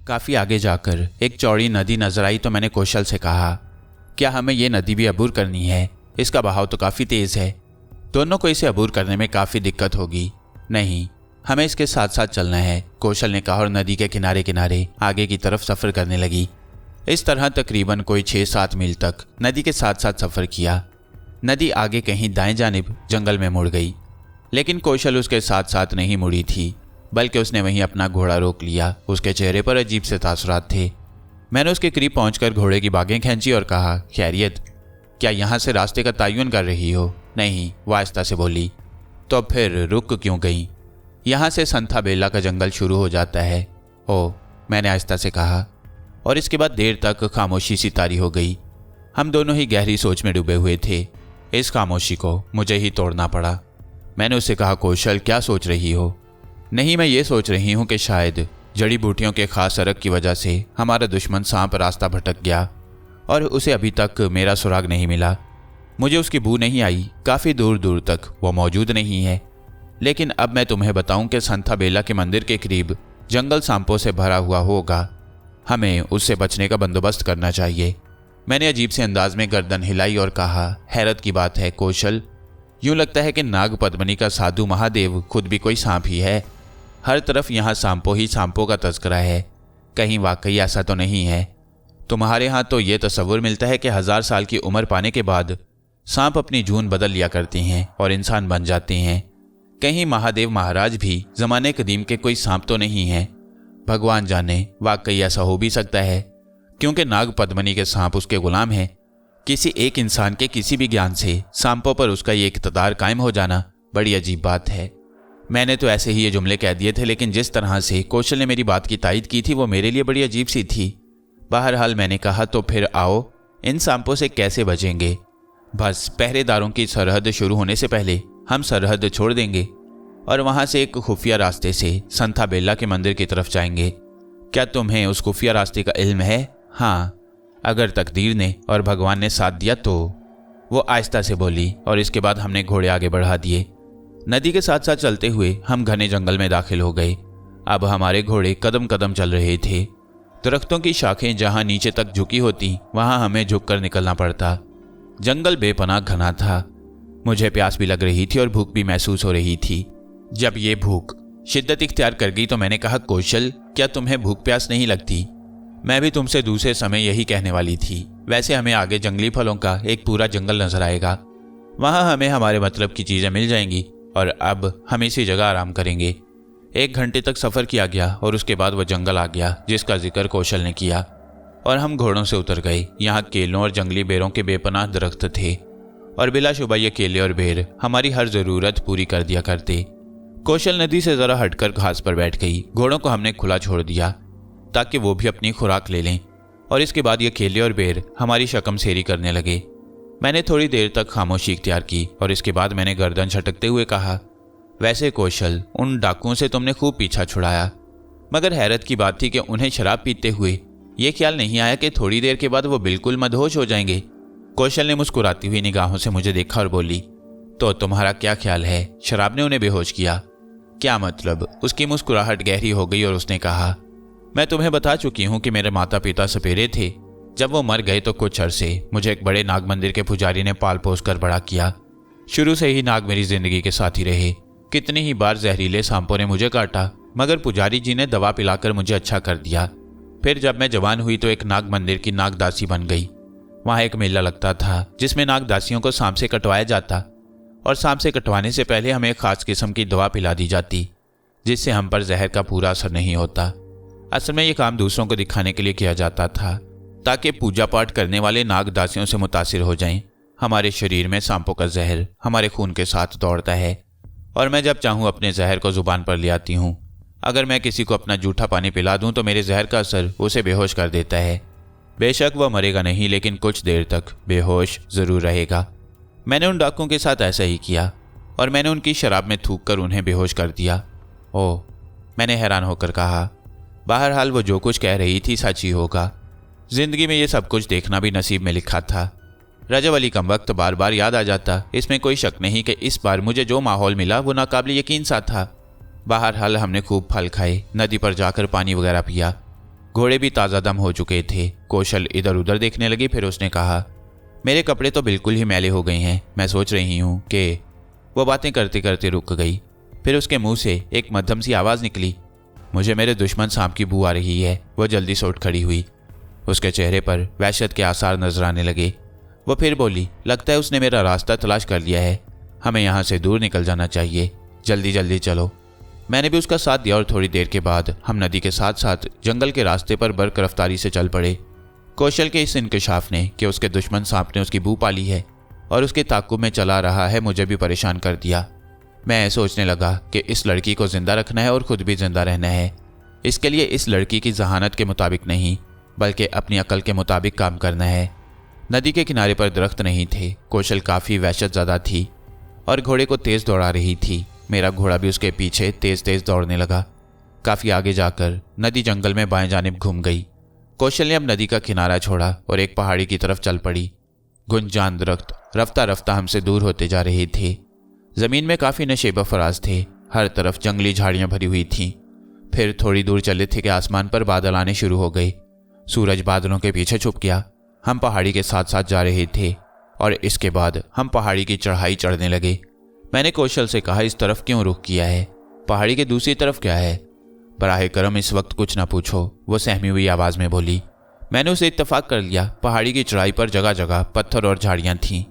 काफ़ी आगे जाकर एक चौड़ी नदी नजर आई तो मैंने कौशल से कहा, क्या हमें ये नदी भी अबूर करनी है? इसका बहाव तो काफ़ी तेज़ है। दोनों को इसे अबूर करने में काफ़ी दिक्कत होगी। नहीं, हमें इसके साथ साथ चलना है, कौशल ने कहा और नदी के किनारे किनारे आगे की तरफ सफ़र करने लगी। इस तरह तकरीबन कोई 6-7 मील तक नदी के साथ साथ सफ़र किया। नदी आगे कहीं दाएं जानिब जंगल में मुड़ गई, लेकिन कौशल उसके साथ साथ नहीं मुड़ी थी, बल्कि उसने वहीं अपना घोड़ा रोक लिया। उसके चेहरे पर अजीब से तासुरात थे। मैंने उसके करीब पहुंचकर घोड़े की बागें खींची और कहा, खैरियत? क्या यहाँ से रास्ते का तयन कर रही हो? नहीं, वो आहिस्ता से बोली। तो फिर रुक क्यों गई? यहाँ से संथा बेला का जंगल शुरू हो जाता है। ओह, मैंने आहिस्ता से कहा, और इसके बाद देर तक खामोशी सी तारी हो गई। हम दोनों ही गहरी सोच में डूबे हुए थे। इस खामोशी को मुझे ही तोड़ना पड़ा। मैंने उससे कहा, कौशल क्या सोच रही हो? नहीं, मैं ये सोच रही हूँ कि शायद जड़ी बूटियों के खास असर की वजह से हमारा दुश्मन सांप रास्ता भटक गया और उसे अभी तक मेरा सुराग नहीं मिला। मुझे उसकी बू नहीं आई, काफ़ी दूर दूर तक वो मौजूद नहीं है। लेकिन अब मैं तुम्हें बताऊं कि संथा बेला के मंदिर के करीब जंगल सांपों से भरा हुआ होगा। हमें उससे बचने का बंदोबस्त करना चाहिए। मैंने अजीब से अंदाज में गर्दन हिलाई और कहा, हैरत की बात है कौशल, यूं लगता है कि नाग पद्मनी का साधु महादेव खुद भी कोई सांप ही है। हर तरफ यहाँ सांपों ही सांपों का तस्करा है। कहीं वाकई ऐसा तो नहीं है? तुम्हारे यहाँ तो ये तस्वुर मिलता है कि 1000 साल की उम्र पाने के बाद सांप अपनी जून बदल लिया करते हैं और इंसान बन जाते हैं। कहीं महादेव महाराज भी ज़माने कदीम के कोई सांप तो नहीं है? भगवान जाने, वाकई ऐसा हो भी सकता है, क्योंकि नाग पद्मनी के सांप उसके गुलाम हैं। किसी एक इंसान के किसी भी ज्ञान से सांपों पर उसका ये इक़्तिदार कायम हो जाना बड़ी अजीब बात है। मैंने तो ऐसे ही ये जुमले कह दिए थे, लेकिन जिस तरह से कौशल ने मेरी बात की तायद की थी वो मेरे लिए बड़ी अजीब सी थी। बहरहाल मैंने कहा, तो फिर आओ, इन सांपों से कैसे बचेंगे? बस पहरेदारों की सरहद शुरू होने से पहले हम सरहद छोड़ देंगे और वहाँ से एक खुफिया रास्ते से संथा बेला के मंदिर की तरफ जाएंगे। क्या तुम्हें उस खुफिया रास्ते का इल्म है? हाँ, अगर तकदीर ने और भगवान ने साथ दिया तो, वो आहिस्ता से बोली और इसके बाद हमने घोड़े आगे बढ़ा दिए। नदी के साथ साथ चलते हुए हम घने जंगल में दाखिल हो गए। अब हमारे घोड़े कदम कदम चल रहे थे। दरख्तों की शाखें जहाँ नीचे तक झुकी होती वहाँ हमें झुककर निकलना पड़ता। जंगल बेपनाह घना था। मुझे प्यास भी लग रही थी और भूख भी महसूस हो रही थी। जब ये भूख शिद्दत इख्तियार कर गई तो मैंने कहा, कौशल क्या तुम्हें भूख प्यास नहीं लगती? मैं भी तुमसे दूसरे समय यही कहने वाली थी। वैसे हमें आगे जंगली फलों का एक पूरा जंगल नजर आएगा, वहाँ हमें हमारे मतलब की चीज़ें मिल जाएंगी और अब हम इसी जगह आराम करेंगे। 1 घंटे तक सफ़र किया गया और उसके बाद वह जंगल आ गया जिसका जिक्र कौशल ने किया और हम घोड़ों से उतर गए। यहाँ केलों और जंगली बेरों के बेपनाह दरख्त थे और बिलाशुबा ये केले और बेर हमारी हर ज़रूरत पूरी कर दिया करते। कौशल नदी से ज़रा हटकर घास पर बैठ गई। घोड़ों को हमने खुला छोड़ दिया ताकि वो भी अपनी खुराक ले लें और इसके बाद ये केले और बेर हमारी शक्म सेरी करने लगे। मैंने थोड़ी देर तक खामोशी इख्तियार की और इसके बाद मैंने गर्दन झटकते हुए कहा, वैसे कौशल, उन डाकुओं से तुमने खूब पीछा छुड़ाया, मगर हैरत की बात थी कि उन्हें शराब पीते हुए ये ख्याल नहीं आया कि थोड़ी देर के बाद वो बिल्कुल मदहोश हो जाएंगे। कौशल ने मुस्कुराती हुई निगाहों से मुझे देखा और बोली, तो तुम्हारा क्या ख्याल है, शराब ने उन्हें बेहोश किया? क्या मतलब? उसकी मुस्कुराहट गहरी हो गई और उसने कहा, मैं तुम्हें बता चुकी हूँ कि मेरे माता पिता सपेरे थे। जब वो मर गए तो कुछ अरसे मुझे एक बड़े नाग मंदिर के पुजारी ने पाल पोस कर बड़ा किया। शुरू से ही नाग मेरी जिंदगी के साथी रहे। कितनी ही बार जहरीले सांपों ने मुझे काटा, मगर पुजारी जी ने दवा पिलाकर मुझे अच्छा कर दिया। फिर जब मैं जवान हुई तो एक नाग मंदिर की नागदासी बन गई। वहाँ एक मेला लगता था जिसमें नागदासियों को सांप से कटवाया जाता और सांप से कटवाने से पहले हमें एक खास किस्म की दवा पिला दी जाती जिससे हम पर जहर का पूरा असर नहीं होता। असल में ये काम दूसरों को दिखाने के लिए किया जाता था ताकि पूजा पाठ करने वाले नागदासियों से मुतासिर हो जाएं। हमारे शरीर में सांपों का जहर हमारे खून के साथ दौड़ता है और मैं जब चाहूँ अपने जहर को जुबान पर ले आती हूँ। अगर मैं किसी को अपना जूठा पानी पिला दूँ तो मेरे जहर का असर उसे बेहोश कर देता है। बेशक वह मरेगा नहीं, लेकिन कुछ देर तक बेहोश ज़रूर रहेगा। मैंने उन डाकुओं के साथ ऐसा ही किया और मैंने उनकी शराब में थूक कर उन्हें बेहोश कर दिया। ओह, मैंने हैरान होकर कहा, बहरहाल वो जो कुछ कह रही थी सच ही होगा। जिंदगी में ये सब कुछ देखना भी नसीब में लिखा था। रजब अली कम वक्त बार बार याद आ जाता। इसमें कोई शक नहीं कि इस बार मुझे जो माहौल मिला वो नाकाबिल यकीन सा था। बहरहाल हमने खूब फल खाए, नदी पर जाकर पानी वगैरह पिया। घोड़े भी ताज़ा दम हो चुके थे। कौशल इधर उधर देखने लगी। फिर उसने कहा, मेरे कपड़े तो बिल्कुल ही मैले हो गए हैं, मैं सोच रही हूँ कि। वो बातें करते करते रुक गई। फिर उसके मुंह से एक मध्यम सी आवाज़ निकली, मुझे मेरे दुश्मन सांप की बू आ रही है। वो जल्दी से उठ खड़ी हुई। उसके चेहरे पर वहशत के आसार नजर आने लगे। वो फिर बोली, लगता है उसने मेरा रास्ता तलाश कर लिया है, हमें यहाँ से दूर निकल जाना चाहिए, जल्दी जल्दी चलो। मैंने भी उसका साथ दिया और थोड़ी देर के बाद हम नदी के साथ साथ जंगल के रास्ते पर बर्क रफ्तारी से चल पड़े। कौशल के इस इंकशाफ ने कि उसके दुश्मन सांप ने उसकी बू पाली है और उसके ताक़ुब में चला रहा है मुझे भी परेशान कर दिया। मैं सोचने लगा कि इस लड़की को जिंदा रखना है और खुद भी जिंदा रहना है। इसके लिए इस लड़की की जहानत के मुताबिक नहीं बल्कि अपनी अकल के मुताबिक काम करना है। नदी के किनारे पर दरख्त नहीं थे। कौशल काफ़ी वहशत ज़्यादा थी और घोड़े को तेज़ दौड़ा रही थी। मेरा घोड़ा भी उसके पीछे तेज़ तेज़ दौड़ने लगा। काफ़ी आगे जाकर नदी जंगल में बाएं जानिब घूम गई। कौशल ने अब नदी का किनारा छोड़ा और एक पहाड़ी की तरफ चल पड़ी। गुंजान दरख्त रफ्ता रफ्ता हमसे दूर होते जा रहे थे। ज़मीन में काफ़ी नशेब फराज थे। हर तरफ जंगली झाड़ियाँ भरी हुई थीं। फिर थोड़ी दूर चले थे कि आसमान पर बादल आने शुरू हो गए। सूरज बादलों के पीछे छुप गया। हम पहाड़ी के साथ साथ जा रहे थे और इसके बाद हम पहाड़ी की चढ़ाई चढ़ने लगे। मैंने कौशल से कहा, इस तरफ क्यों रुख किया है? पहाड़ी के दूसरी तरफ क्या है? बराहे करम इस वक्त कुछ ना पूछो, वो सहमी हुई आवाज़ में बोली। मैंने उसे इत्तेफाक कर लिया। पहाड़ी की चढ़ाई पर जगह जगह पत्थर और झाड़ियाँ थीं।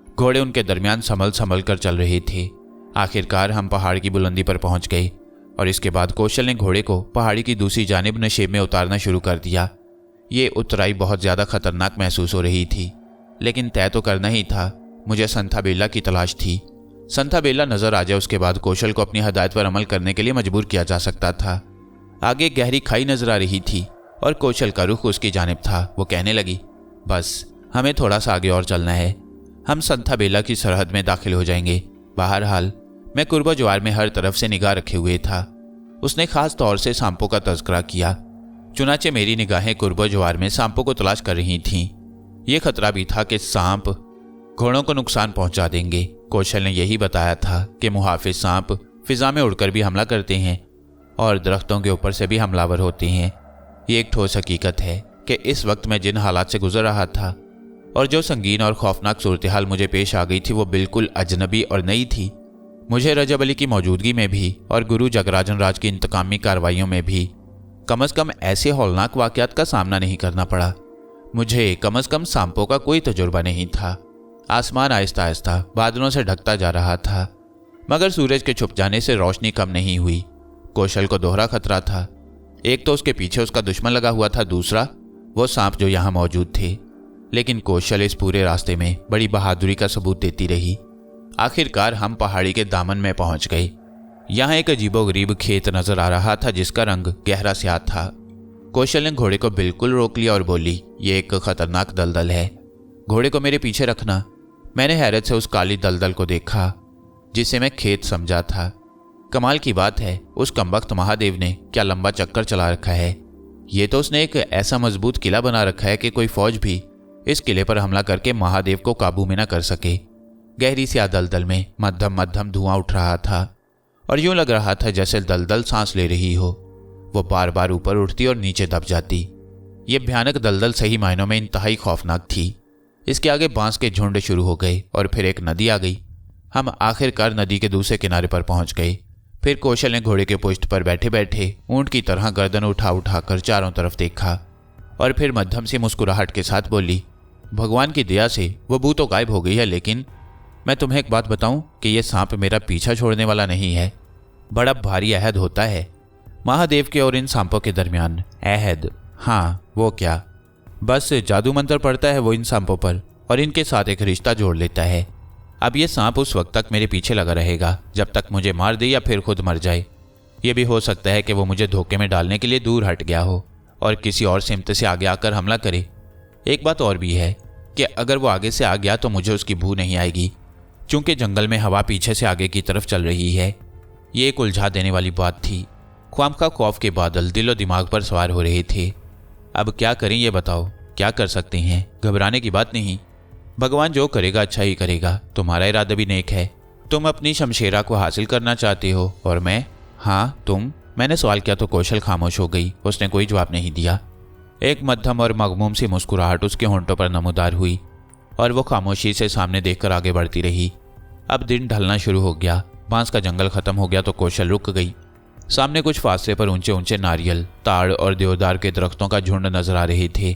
घोड़े उनके दरमियान संभल संभल कर चल रहे थे। आखिरकार हम पहाड़ की बुलंदी पर पहुंच गए और इसके बाद कौशल ने घोड़े को पहाड़ी की दूसरी जानिब नशेब में उतारना शुरू कर दिया। ये उतराई बहुत ज़्यादा खतरनाक महसूस हो रही थी, लेकिन तय तो करना ही था। मुझे संथाबेला की तलाश थी। संथाबेला नजर आ जाए उसके बाद कौशल को अपनी हदायत पर अमल करने के लिए मजबूर किया जा सकता था। आगे गहरी खाई नजर आ रही थी और कौशल का रुख उसकी जानिब था। वो कहने लगी, बस हमें थोड़ा सा आगे और चलना है, हम संथाबेला की सरहद में दाखिल हो जाएंगे। बहरहाल मैं कुर्बा ज्वार में हर तरफ से निगाह रखे हुए था। उसने खास तौर से सांपों का तज़किरा किया। चुनाचे मेरी निगाहें कुर्बा ज्वार में सांपों को तलाश कर रही थीं। ये खतरा भी था कि सांप घोड़ों को नुकसान पहुंचा देंगे। कौशल ने यही बताया था कि मुहाफिज सांप फिजा में उड़कर भी हमला करते हैं और दरख्तों के ऊपर से भी हमलावर होते हैं। ये एक ठोस हकीकत है कि इस वक्त मैं जिन हालात से गुजर रहा था और जो संगीन और खौफनाक सूरत हाल मुझे पेश आ गई थी वो बिल्कुल अजनबी और नई थी। मुझे रजब अली की मौजूदगी में भी और गुरु जगराजन राज की इंतकामी कार्रवाइयों में भी कम अज़ कम ऐसे हौलनाक वाक़यात का सामना नहीं करना पड़ा। मुझे कम अज़ कम सांपों का कोई तजुर्बा नहीं था। आसमान आहिस्ता आहिस्ता बादलों से ढकता जा रहा था, मगर सूरज के छुप जाने से रोशनी कम नहीं हुई। कौशल को दोहरा खतरा था। एक तो उसके पीछे उसका दुश्मन लगा हुआ था, दूसरा वो सांप जो यहाँ मौजूद थे। लेकिन कौशल इस पूरे रास्ते में बड़ी बहादुरी का सबूत देती रही। आखिरकार हम पहाड़ी के दामन में पहुंच गए। यहाँ एक अजीबोगरीब खेत नजर आ रहा था जिसका रंग गहरा स्याह था। कौशल ने घोड़े को बिल्कुल रोक लिया और बोली, ये एक खतरनाक दलदल है, घोड़े को मेरे पीछे रखना। मैंने हैरत से उस काली दलदल को देखा जिसे मैं खेत समझा था। कमाल की बात है, उस कमबख्त महादेव ने क्या लंबा चक्कर चला रखा है। ये तो उसने एक ऐसा मजबूत किला बना रखा है कि कोई फौज भी इस किले पर हमला करके महादेव को काबू में न कर सके। गहरी सी दलदल में मध्यम मध्यम धुआं उठ रहा था और यूं लग रहा था जैसे दलदल सांस ले रही हो। वो बार बार ऊपर उठती और नीचे दब जाती। ये भयानक दलदल सही मायनों में इंतहाई खौफनाक थी। इसके आगे बांस के झुंड शुरू हो गए और फिर एक नदी आ गई। हम आखिरकार नदी के दूसरे किनारे पर पहुंच गए। फिर कौशल ने घोड़े के पुष्ट पर बैठे बैठे ऊंट की तरह गर्दन उठा उठा कर चारों तरफ देखा और फिर मध्यम सी मुस्कुराहट के साथ बोली, भगवान की दया से वो बू तो गायब हो गई है, लेकिन मैं तुम्हें एक बात बताऊं कि यह सांप मेरा पीछा छोड़ने वाला नहीं है। बड़ा भारी अहद होता है महादेव के और इन सांपों के दरमियान। अहद? हाँ, वो क्या? बस जादू मंत्र पड़ता है वो इन सांपों पर और इनके साथ एक रिश्ता जोड़ लेता है। अब ये सांप उस वक्त तक मेरे पीछे लगा रहेगा जब तक मुझे मार दे या फिर खुद मर जाए। ये भी हो सकता है कि वो मुझे धोखे में डालने के लिए दूर हट गया हो और किसी और सिमत से आगे आकर हमला करे। एक बात और भी है कि अगर वो आगे से आ गया तो मुझे उसकी बू नहीं आएगी, चूंकि जंगल में हवा पीछे से आगे की तरफ चल रही है। ये एक उलझा देने वाली बात थी। ख्वामखा खौफ के बादल दिलो दिमाग पर सवार हो रहे थे। अब क्या करें ये बताओ? क्या कर सकते हैं? घबराने की बात नहीं। भगवान जो करेगा अच्छा ही करेगा। तुम्हारा इरादा भी नेक है। तुम अपनी शमशेरा को हासिल करना चाहते हो और मैं? हाँ तुम। मैंने सवाल किया तो कौशल खामोश हो गई। उसने कोई जवाब नहीं दिया। एक मध्यम और मगमूम सी मुस्कुराहट उसके होंठों पर नमूदार हुई और वो खामोशी से सामने देखकर आगे बढ़ती रही। अब दिन ढलना शुरू हो गया। बांस का जंगल खत्म हो गया तो कौशल रुक गई। सामने कुछ फासले पर ऊंचे ऊंचे नारियल, ताड़ और देवदार के दरख्तों का झुंड नजर आ रहे थे।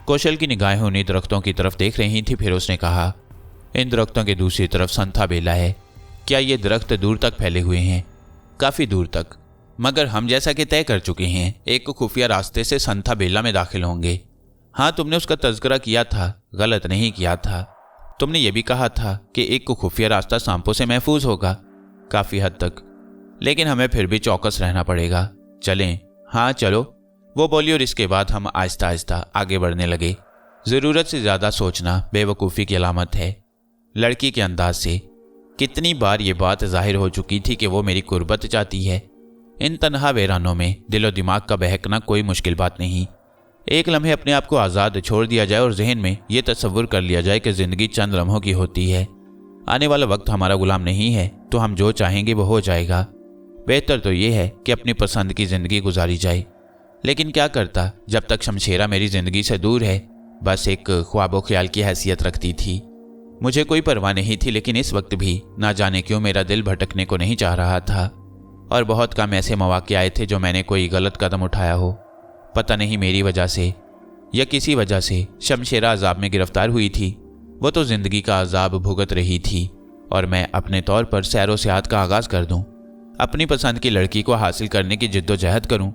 कौशल की निगाहें उन्हीं दरख्तों की तरफ देख रही थी। फिर उसने कहा, इन दरख्तों के दूसरी तरफ संथा बेला है। क्या ये दरख्त दूर तक फैले हुए हैं? काफी दूर तक, मगर हम जैसा कि तय कर चुके हैं एक खुफिया रास्ते से संथा बेला में दाखिल होंगे। हाँ, तुमने उसका तज़किरा किया था, गलत नहीं किया था। तुमने ये भी कहा था कि एक खुफिया रास्ता सांपों से महफूज होगा, काफी हद तक, लेकिन हमें फिर भी चौकस रहना पड़ेगा। चलें? हाँ चलो, वो बोली और इसके बाद हम आहिस्ता आहिस्ता आगे बढ़ने लगे। जरूरत से ज्यादा सोचना बेवकूफ़ी की अलामत है। लड़की के अंदाज से कितनी बार ये बात जाहिर हो चुकी थी कि वो मेरी कुर्बत चाहती है। इन तन्हा वीरानों में दिलो दिमाग का बहकना कोई मुश्किल बात नहीं। एक लम्हे अपने आप को आज़ाद छोड़ दिया जाए और जहन में ये तस्वुर कर लिया जाए कि ज़िंदगी चंद लम्हों की होती है। आने वाला वक्त हमारा गुलाम नहीं है, तो हम जो चाहेंगे वो हो जाएगा। बेहतर तो ये है कि अपनी पसंद की ज़िंदगी गुजारी जाए। लेकिन क्या करता जब तक शमशेरा मेरी ज़िंदगी से दूर है, बस एक ख्वाबो ख्याल की हैसियत रखती थी। मुझे कोई परवाह नहीं थी, लेकिन इस वक्त भी ना जाने क्यों मेरा दिल भटकने को नहीं चाह रहा था। और बहुत कम ऐसे मौके आए थे जो मैंने कोई गलत कदम उठाया हो। पता नहीं मेरी वजह से या किसी वजह से शमशेरा अजाब में गिरफ्तार हुई थी। वो तो ज़िंदगी का अजाब भुगत रही थी और मैं अपने तौर पर सैरो सियाहत का आगाज़ कर दूं, अपनी पसंद की लड़की को हासिल करने की जिद्दोजहद करूं,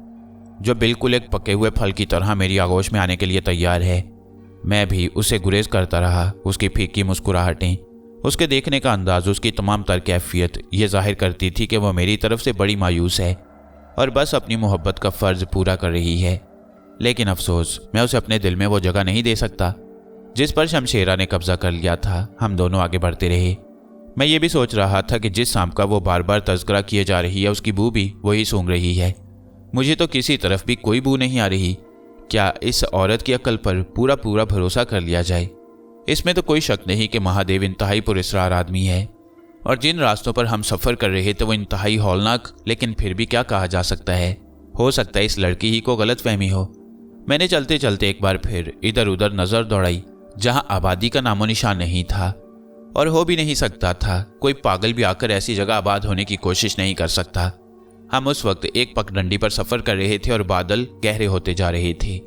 जो बिल्कुल एक पके हुए फल की तरह मेरी आगोश में आने के लिए तैयार है। मैं भी उसे गुरेज करता रहा। उसकी फीकी मुस्कुराहटें, उसके देखने का अंदाज, उसकी तमाम तर कैफियत ये जाहिर करती थी कि वह मेरी तरफ से बड़ी मायूस है और बस अपनी मोहब्बत का फ़र्ज पूरा कर रही है। लेकिन अफसोस, मैं उसे अपने दिल में वो जगह नहीं दे सकता जिस पर शमशेरा ने कब्जा कर लिया था। हम दोनों आगे बढ़ते रहे। मैं ये भी सोच रहा था कि जिस सांप का वो बार बार तज़किरा किए जा रही है, उसकी बू भी वही सूंघ रही है। मुझे तो किसी तरफ भी कोई बू नहीं आ रही। क्या इस औरत की अक्ल पर पूरा पूरा भरोसा कर लिया जाए? इसमें तो कोई शक नहीं कि महादेव इंतहाई पुरस्कार आदमी है, और जिन रास्तों पर हम सफ़र कर रहे थे वो इंतहाई हौलनाक, लेकिन फिर भी क्या कहा जा सकता है। हो सकता है इस लड़की ही को गलतफहमी हो। मैंने चलते चलते एक बार फिर इधर उधर नज़र दौड़ाई, जहां आबादी का नामो निशान नहीं था और हो भी नहीं सकता था। कोई पागल भी आकर ऐसी जगह आबाद होने की कोशिश नहीं कर सकता। हम उस वक्त एक पगडंडी पर सफ़र कर रहे थे और बादल गहरे होते जा रहे थे।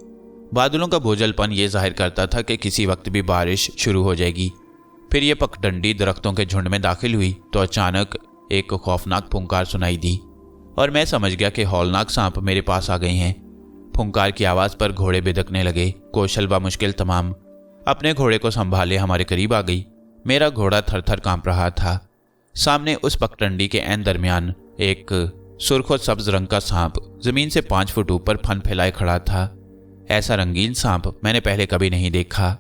बादलों का बोझलपन ये जाहिर करता था कि किसी वक्त भी बारिश शुरू हो जाएगी। फिर ये पगडंडी दरख्तों के झुंड में दाखिल हुई तो अचानक एक खौफनाक फुंकार सुनाई दी और मैं समझ गया कि हौलनाक सांप मेरे पास आ गए हैं। फुंकार की आवाज़ पर घोड़े बिदकने लगे। कौशल मुश्किल तमाम अपने घोड़े को संभाले हमारे करीब आ गई। मेरा घोड़ा थर थर कांप रहा था। सामने उस पगडंडी के ऐन दरमियान एक सुर्ख सब्ज रंग का सांप जमीन से 5 फुट ऊपर फन फैलाए खड़ा था। ऐसा रंगीन सांप मैंने पहले कभी नहीं देखा।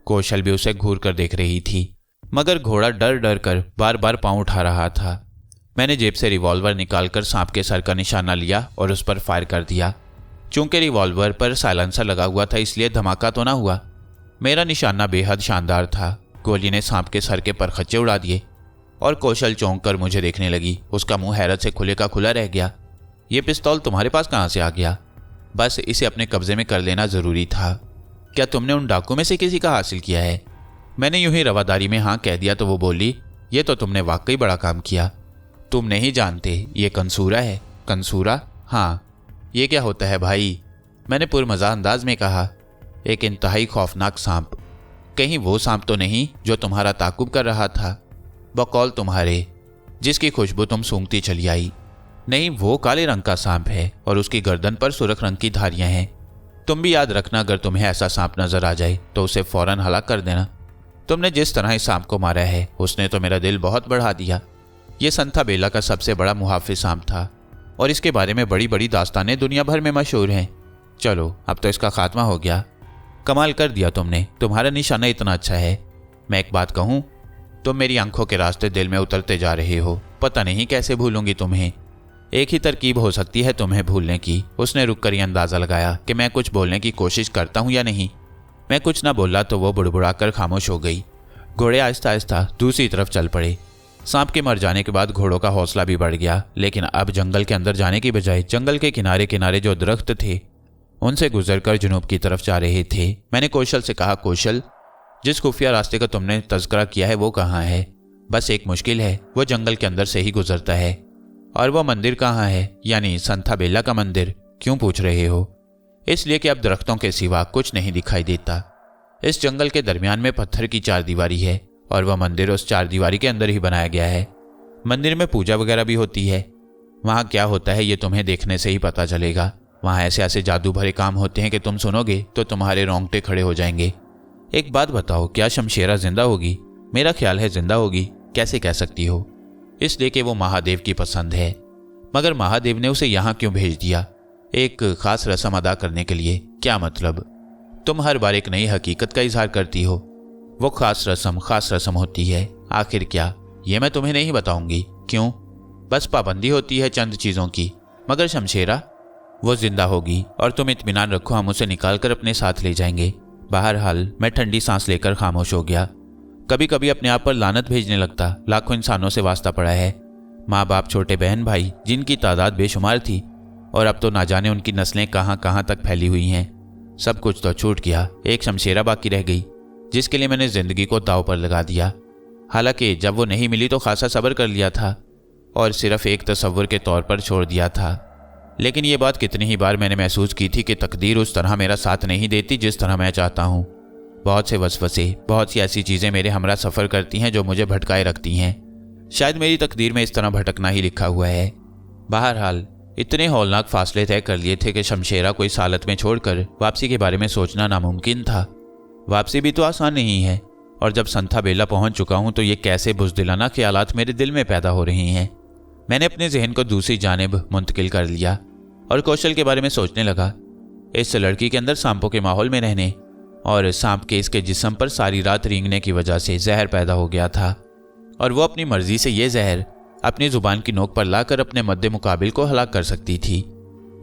कौशल भी उसे घूर कर देख रही थी, मगर घोड़ा डर डर कर बार बार पांव उठा रहा था। मैंने जेब से रिवॉल्वर निकालकर सांप के सर का निशाना लिया और उस पर फायर कर दिया। चूंकि रिवॉल्वर पर साइलेंसर लगा हुआ था, इसलिए धमाका तो ना हुआ। मेरा निशाना बेहद शानदार था। गोली ने सांप के सर के परखच्चे उड़ा दिए और कौशल चौंक कर मुझे देखने लगी। उसका मुंह हैरत से खुले का खुला रह गया। ये पिस्तौल तुम्हारे पास कहाँ से आ गया? बस इसे अपने कब्जे में कर लेना जरूरी था। क्या तुमने उन डाकू में से किसी का हासिल किया है? मैंने यूं ही रवादारी में हाँ कह दिया तो वो बोली, ये तो तुमने वाकई बड़ा काम किया। तुम नहीं जानते, ये कंसूरा है। कंसूरा? हाँ। ये क्या होता है भाई? मैंने पुरमज़ा अंदाज में कहा। एक इंतहाई खौफनाक सांप। कहीं वो सांप तो नहीं जो तुम्हारा ताकुब कर रहा था, बकौल तुम्हारे, जिसकी खुशबू तुम सूंघती चली आई? नहीं, वो काले रंग का सांप है और उसकी गर्दन पर सुर्ख रंग की धारियां हैं। तुम भी याद रखना, अगर तुम्हें ऐसा सांप नजर आ जाए तो उसे फौरन हलाक कर देना। तुमने जिस तरह इस सांप को मारा है, उसने तो मेरा दिल बहुत बढ़ा दिया। ये संथा बेला का सबसे बड़ा मुहाफिज सांप था और इसके बारे में बड़ी बड़ी दास्तानें दुनिया भर में मशहूर हैं। चलो, अब तो इसका खात्मा हो गया। कमाल कर दिया तुमने, तुम्हारा निशाना इतना अच्छा है। मैं एक बात कहूँ, तुम मेरी आंखों के रास्ते दिल में उतरते जा रहे हो। पता नहीं कैसे भूलूंगी तुम्हें। एक ही तरकीब हो सकती है तुम्हें भूलने की। उसने रुक कर यह अंदाज़ा लगाया कि मैं कुछ बोलने की कोशिश करता हूँ या नहीं। मैं कुछ ना बोला तो वो बुड़बुड़ा कर खामोश हो गई। घोड़े आहिस्ता आहिस्ता दूसरी तरफ चल पड़े। सांप के मर जाने के बाद घोड़ों का हौसला भी बढ़ गया, लेकिन अब जंगल के अंदर जाने की बजाय जंगल के किनारे किनारे जो दरख्त थे उनसे गुजरकर जुनूब की तरफ जा रहे थे। मैंने कौशल से कहा, कौशल, जिस खुफिया रास्ते का तुमने तज़किरा किया है वो कहाँ है? बस एक मुश्किल है, वो जंगल के अंदर से ही गुजरता है। और वो मंदिर कहाँ है? यानी संथा बेला का मंदिर। क्यों पूछ रहे हो? इसलिए कि अब दरख्तों के सिवा कुछ नहीं दिखाई देता। इस जंगल के दरमियान में पत्थर की चारदीवारी है और वह मंदिर उस चारदीवारी के अंदर ही बनाया गया है। मंदिर में पूजा वगैरह भी होती है। वहाँ क्या होता है ये तुम्हें देखने से ही पता चलेगा। वहाँ ऐसे ऐसे जादू भरे काम होते हैं कि तुम सुनोगे तो तुम्हारे रोंगटे खड़े हो जाएंगे। एक बात बताओ, क्या शमशेरा जिंदा होगी? मेरा ख्याल है जिंदा होगी। कैसे कह सकती हो? इसलिए कि वो महादेव की पसंद है। मगर महादेव ने उसे यहाँ क्यों भेज दिया? एक खास रस्म अदा करने के लिए। क्या मतलब? तुम हर बार एक नई हकीकत का इजहार करती हो। वो खास रस्म होती है। आखिर क्या? ये मैं तुम्हें नहीं बताऊंगी। क्यों? बस पाबंदी होती है चंद चीज़ों की। मगर शमशेरा, वो जिंदा होगी और तुम इत्मीनान रखो, हम उसे निकाल कर अपने साथ ले जाएंगे। बहरहाल मैं ठंडी सांस लेकर खामोश हो गया। कभी कभी अपने आप पर लानत भेजने लगता। लाखों इंसानों से वास्ता पड़ा है, माँ बाप, छोटे बहन भाई, जिनकी तादाद बेशुमार थी, और अब तो ना जाने उनकी नस्लें कहाँ कहाँ तक फैली हुई हैं। सब कुछ तो छूट गया, एक शमशेरा बाकी रह गई, जिसके लिए मैंने जिंदगी को दांव पर लगा दिया। हालांकि जब वो नहीं मिली तो खासा सब्र कर लिया था और सिर्फ एक तसव्वुर के तौर पर छोड़ दिया था। लेकिन ये बात कितनी ही बार मैंने महसूस की थी कि तकदीर उस तरह मेरा साथ नहीं देती जिस तरह मैं चाहता हूँ। बहुत से वसवसे, बहुत सी ऐसी चीज़ें मेरे हमरा सफ़र करती हैं जो मुझे भटकाए रखती हैं। शायद मेरी तकदीर में इस तरह भटकना ही लिखा हुआ है। बहरहाल इतने हौलनाक फासले तय कर लिए थे कि शमशेरा को इस हालत में छोड़कर वापसी के बारे में सोचना नामुमकिन था। वापसी भी तो आसान नहीं है, और जब संथा बेला पहुंच चुका हूं तो ये कैसे बुज़दिलाना ख्यालात मेरे दिल में पैदा हो रहे हैं। मैंने अपने जहन को दूसरी जानिब मुंतकिल कर लिया और कौशल के बारे में सोचने लगा। इस लड़की के अंदर सांपों के माहौल में रहने और सांप के इसके जिस्म पर सारी रात रेंगने की वजह से जहर पैदा हो गया था, और वो अपनी मर्जी से ये जहर अपनी जुबान की नोक पर लाकर अपने मद्दे मुकाबिल को हलाक कर सकती थी।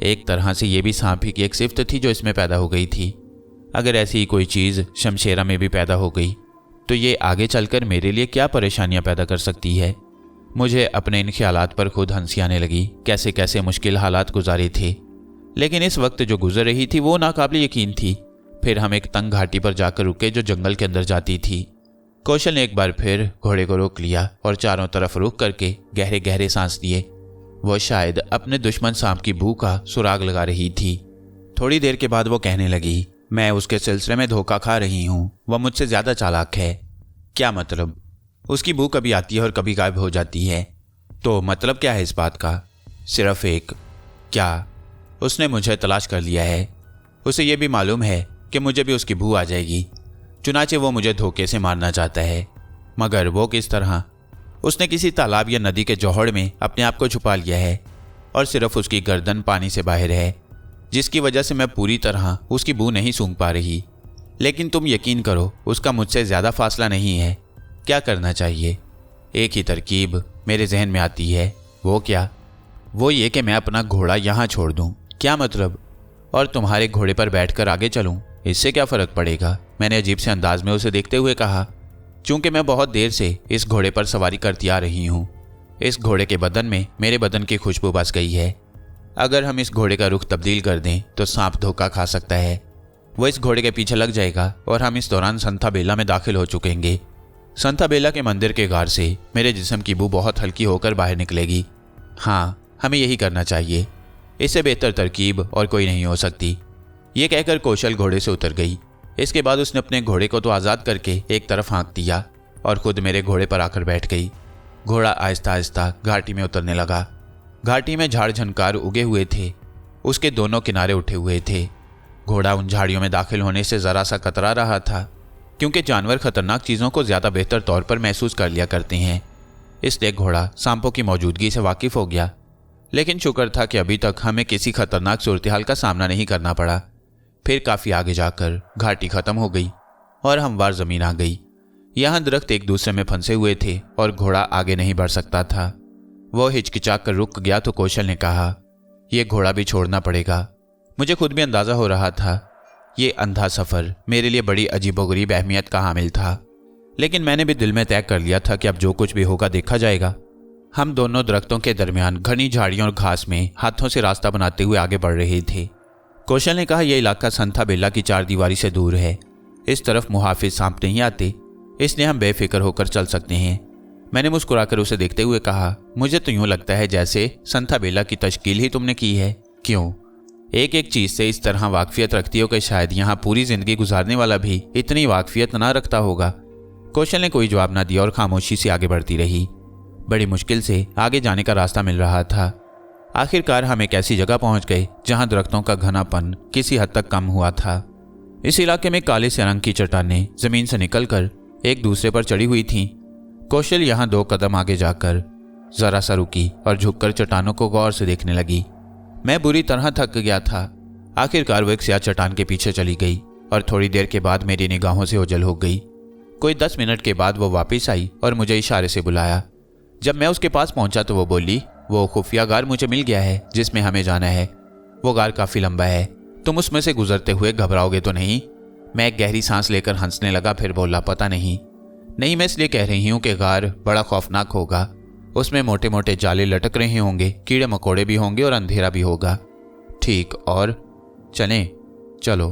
एक तरह से ये भी सांप ही की एक सिफ्त थी जो इसमें पैदा हो गई थी। अगर ऐसी ही कोई चीज़ शमशेरा में भी पैदा हो गई तो ये आगे चलकर मेरे लिए क्या परेशानियां पैदा कर सकती है। मुझे अपने इन ख्यालात पर खुद हंसी आने लगी। कैसे कैसे मुश्किल हालात गुजारे थे, लेकिन इस वक्त जो गुजर रही थी वो नाकाबिल यकीन थी। फिर हम एक तंग घाटी पर जाकर रुके जो जंगल के अंदर जाती थी। कौशल ने एक बार फिर घोड़े को रोक लिया और चारों तरफ रुक करके गहरे गहरे सांस लिए। वो शायद अपने दुश्मन सांप की बू का सुराग लगा रही थी। थोड़ी देर के बाद वो कहने लगी, मैं उसके सिलसिले में धोखा खा रही हूँ। वह मुझसे ज़्यादा चालाक है। क्या मतलब? उसकी बू कभी आती है और कभी गायब हो जाती है। तो मतलब क्या है इस बात का? सिर्फ एक। क्या? उसने मुझे तलाश कर लिया है। उसे यह भी मालूम है कि मुझे भी उसकी बू आ जाएगी, चुनाचे वो मुझे धोखे से मारना चाहता है। मगर वो किस तरह? उसने किसी तालाब या नदी के जौहड़ में अपने आप को छुपा लिया है और सिर्फ उसकी गर्दन पानी से बाहर है, जिसकी वजह से मैं पूरी तरह उसकी बू नहीं सूंघ पा रही। लेकिन तुम यकीन करो, उसका मुझसे ज़्यादा फासला नहीं है। क्या करना चाहिए? एक ही तरकीब मेरे जहन में आती है। वो क्या? वो ये कि मैं अपना घोड़ा यहाँ छोड़ दूँ। क्या मतलब? और तुम्हारे घोड़े पर बैठकर आगे चलूँ? इससे क्या फ़र्क पड़ेगा? मैंने अजीब से अंदाज में उसे देखते हुए कहा। चूंकि मैं बहुत देर से इस घोड़े पर सवारी करती आ रही हूँ, इस घोड़े के बदन में मेरे बदन की खुशबू बस गई है। अगर हम इस घोड़े का रुख तब्दील कर दें तो सांप धोखा खा सकता है। वो इस घोड़े के पीछे लग जाएगा और हम इस दौरान संथा बेला में दाखिल हो चुकेंगे। संथा बेला के मंदिर के गार से मेरे जिस्म की बू बहुत हल्की होकर बाहर निकलेगी। हाँ, हमें यही करना चाहिए। इससे बेहतर तरकीब और कोई नहीं हो सकती। ये कहकर कौशल घोड़े से उतर गई। इसके बाद उसने अपने घोड़े को तो आज़ाद करके एक तरफ हाँक दिया और खुद मेरे घोड़े पर आकर बैठ गई। घोड़ा आहिस्ता आहिस्ता घाटी में उतरने लगा। घाटी में झाड़ झनकार उगे हुए थे, उसके दोनों किनारे उठे हुए थे। घोड़ा उन झाड़ियों में दाखिल होने से ज़रा सा कतरा रहा था, क्योंकि जानवर खतरनाक चीज़ों को ज़्यादा बेहतर तौर पर महसूस कर लिया करते हैं। इसलिए घोड़ा सांपों की मौजूदगी से वाकिफ़ हो गया। लेकिन शुक्र था कि अभी तक हमें किसी खतरनाक सूरत हाल का सामना नहीं करना पड़ा। फिर काफ़ी आगे जाकर घाटी ख़त्म हो गई और हमवार ज़मीन आ गई। यहाँ दरख्त एक दूसरे में फंसे हुए थे और घोड़ा आगे नहीं बढ़ सकता था। वो हिचकिचाक कर रुक गया तो कौशल ने कहा, यह घोड़ा भी छोड़ना पड़ेगा। मुझे खुद भी अंदाज़ा हो रहा था ये अंधा सफ़र मेरे लिए बड़ी अजीबोगरीब अहमियत का हामिल था। लेकिन मैंने भी दिल में तय कर लिया था कि अब जो कुछ भी होगा देखा जाएगा। हम दोनों दरख्तों के दरमियान घनी झाड़ियों और घास में हाथों से रास्ता बनाते हुए आगे बढ़ रहे थे। कौशल ने कहा, यह इलाका संथा बेला की चार दीवारी से दूर है। इस तरफ मुहाफिज सांप नहीं आते, इसलिए हम बेफिक्र होकर चल सकते हैं। मैंने मुस्कुराकर उसे देखते हुए कहा, मुझे तो यूं लगता है जैसे संथा बेला की तश्कील ही तुमने की है। क्यों? एक एक चीज से इस तरह वाकफियत रखती हो कि शायद यहाँ पूरी जिंदगी गुजारने वाला भी इतनी वाकफियत ना रखता होगा। कौशल ने कोई जवाब ना दिया और खामोशी से आगे बढ़ती रही। बड़ी मुश्किल से आगे जाने का रास्ता मिल रहा था। आखिरकार हम एक ऐसी जगह पहुंच गए जहां दरख्तों का घनापन किसी हद तक कम हुआ था। इस इलाके में काले से रंग की चट्टानें जमीन से निकलकर एक दूसरे पर चढ़ी हुई थीं। कौशल यहाँ 2 कदम आगे जाकर जरा सा रुकी और झुककर चट्टानों को गौर से देखने लगी। मैं बुरी तरह थक गया था। आखिरकार वो एक स्याह चट्टान के पीछे चली गई और थोड़ी देर के बाद मेरी निगाहों से ओझल हो गई। कोई 10 मिनट के बाद वो वापस आई और मुझे इशारे से बुलाया। जब मैं उसके पास पहुंचा तो वो बोली, वो खुफिया गार मुझे मिल गया है जिसमें हमें जाना है। वो गार काफी लंबा है, तुम उसमें से गुजरते हुए घबराओगे तो नहीं? मैं एक गहरी सांस लेकर हंसने लगा, फिर बोला, पता नहीं। नहीं, मैं इसलिए कह रही हूँ कि गार बड़ा खौफनाक होगा। उसमें मोटे मोटे जाले लटक रहे होंगे, कीड़े मकोड़े भी होंगे और अंधेरा भी होगा। ठीक, और चलें? चलो,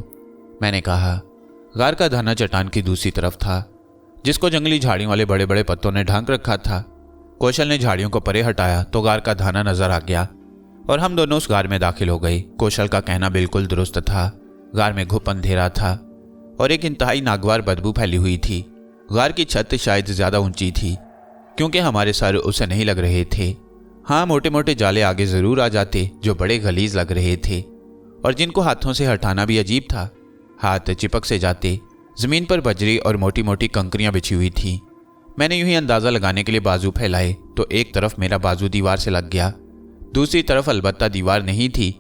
मैंने कहा। गार का धाना चट्टान की दूसरी तरफ था, जिसको जंगली झाड़ियों वाले बड़े बड़े पत्तों ने ढांक रखा था। कौशल ने झाड़ियों को परे हटाया तो गार का धाना नजर आ गया और हम दोनों उस गार में दाखिल हो गए। कौशल का कहना बिल्कुल दुरुस्त था। गार में घुप अंधेरा था और एक इंतहाई नागवार बदबू फैली हुई थी। गार की छत शायद ज्यादा ऊंची थी क्योंकि हमारे सर उसे नहीं लग रहे थे। हाँ, मोटे मोटे जाले आगे जरूर आ जाते जो बड़े गलीज लग रहे थे और जिनको हाथों से हटाना भी अजीब था। हाथ चिपक से जाते। जमीन पर बजरी और मोटी मोटी कंकरियां बिछी हुई थी। मैंने यूं ही अंदाजा लगाने के लिए बाजू फैलाए तो एक तरफ मेरा बाजू दीवार से लग गया, दूसरी तरफ अलबत्ता दीवार नहीं थी।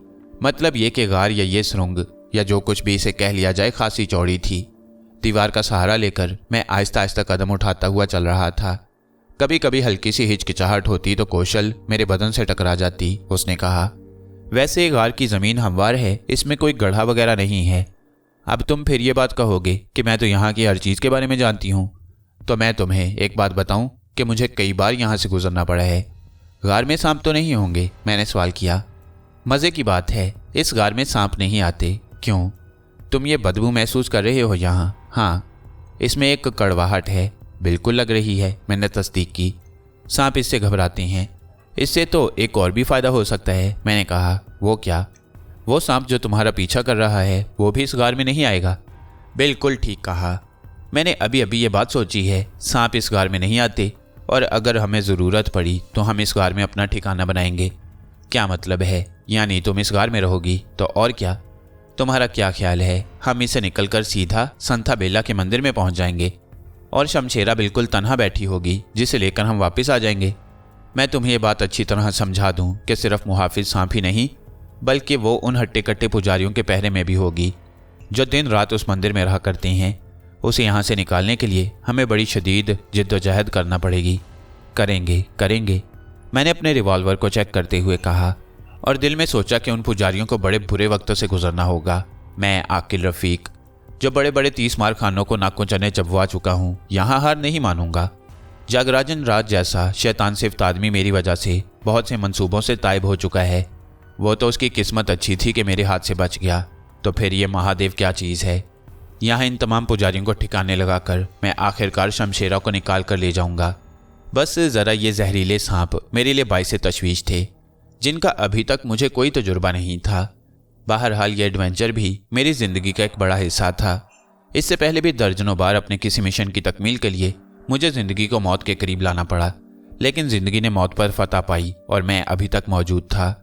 मतलब ये कि गार या ये सुरंग या जो कुछ भी इसे कह लिया जाए खासी चौड़ी थी। दीवार का सहारा लेकर मैं आहिस्ता आहिस्ता कदम उठाता हुआ चल रहा था। कभी कभी हल्की सी हिचकिचाहट होती तो कौशल मेरे बदन से टकरा जाती। उसने कहा, वैसे गार की जमीन हमवार है, इसमें कोई गड्ढा वगैरह नहीं है। अब तुम फिर ये बात कहोगे कि मैं तो यहाँ की हर चीज़ के बारे में जानती हूँ। तो मैं तुम्हें एक बात बताऊं कि मुझे कई बार यहाँ से गुजरना पड़ा है। गार में सांप तो नहीं होंगे? मैंने सवाल किया। मज़े की बात है, इस गार में सांप नहीं आते। क्यों? तुम ये बदबू महसूस कर रहे हो यहाँ? हाँ, इसमें एक कड़वाहट है। बिल्कुल लग रही है, मैंने तस्दीक की। सांप इससे घबराते हैं। इससे तो एक और भी फ़ायदा हो सकता है, मैंने कहा। वो क्या? वो सांप जो तुम्हारा पीछा कर रहा है वो भी इस गार में नहीं आएगा। बिल्कुल ठीक कहा, मैंने अभी अभी ये बात सोची है। सांप इस गार में नहीं आते और अगर हमें ज़रूरत पड़ी तो हम इस गार में अपना ठिकाना बनाएंगे। क्या मतलब है? यानी तुम इस गार में रहोगी? तो और क्या? तुम्हारा क्या ख्याल है, हम इसे निकलकर सीधा संथा बेला के मंदिर में पहुंच जाएंगे और शमशेरा बिल्कुल तन्हा बैठी होगी जिसे लेकर हम वापस आ जाएंगे। मैं तुम्हें ये बात अच्छी तरह समझा दूं कि सिर्फ मुहाफिज सांप ही नहीं बल्कि वो उन हट्टे कट्टे पुजारियों के पहरे में भी होगी जो दिन रात उस मंदिर में रहा करते हैं। उसे यहाँ से निकालने के लिए हमें बड़ी शदीद जिद्दोजहद करना पड़ेगी। करेंगे करेंगे, मैंने अपने रिवॉल्वर को चेक करते हुए कहा और दिल में सोचा कि उन पुजारियों को बड़े बुरे वक्तों से गुजरना होगा। मैं आकिल रफ़ीक, जो बड़े बड़े 30 मार खानों को नाकों चने चबवा चुका हूँ, यहाँ हार नहीं मानूंगा। जागराजन राज जैसा शैतान सिफ्त आदमी मेरी वजह से बहुत से मंसूबों से तायब हो चुका है। वो तो उसकी किस्मत अच्छी थी कि मेरे हाथ से बच गया। तो फिर ये महादेव क्या चीज़ है? यहाँ इन तमाम पुजारियों को ठिकाने लगाकर मैं आखिरकार शमशेरा को निकाल कर ले जाऊंगा। बस ज़रा ये जहरीले सांप मेरे लिए बाइसे तशवीश थे, जिनका अभी तक मुझे कोई तजुर्बा नहीं था। बहरहाल ये एडवेंचर भी मेरी ज़िंदगी का एक बड़ा हिस्सा था। इससे पहले भी दर्जनों बार अपने किसी मिशन की तकमील के लिए मुझे ज़िंदगी को मौत के करीब लाना पड़ा, लेकिन ज़िंदगी ने मौत पर फतह पाई और मैं अभी तक मौजूद था।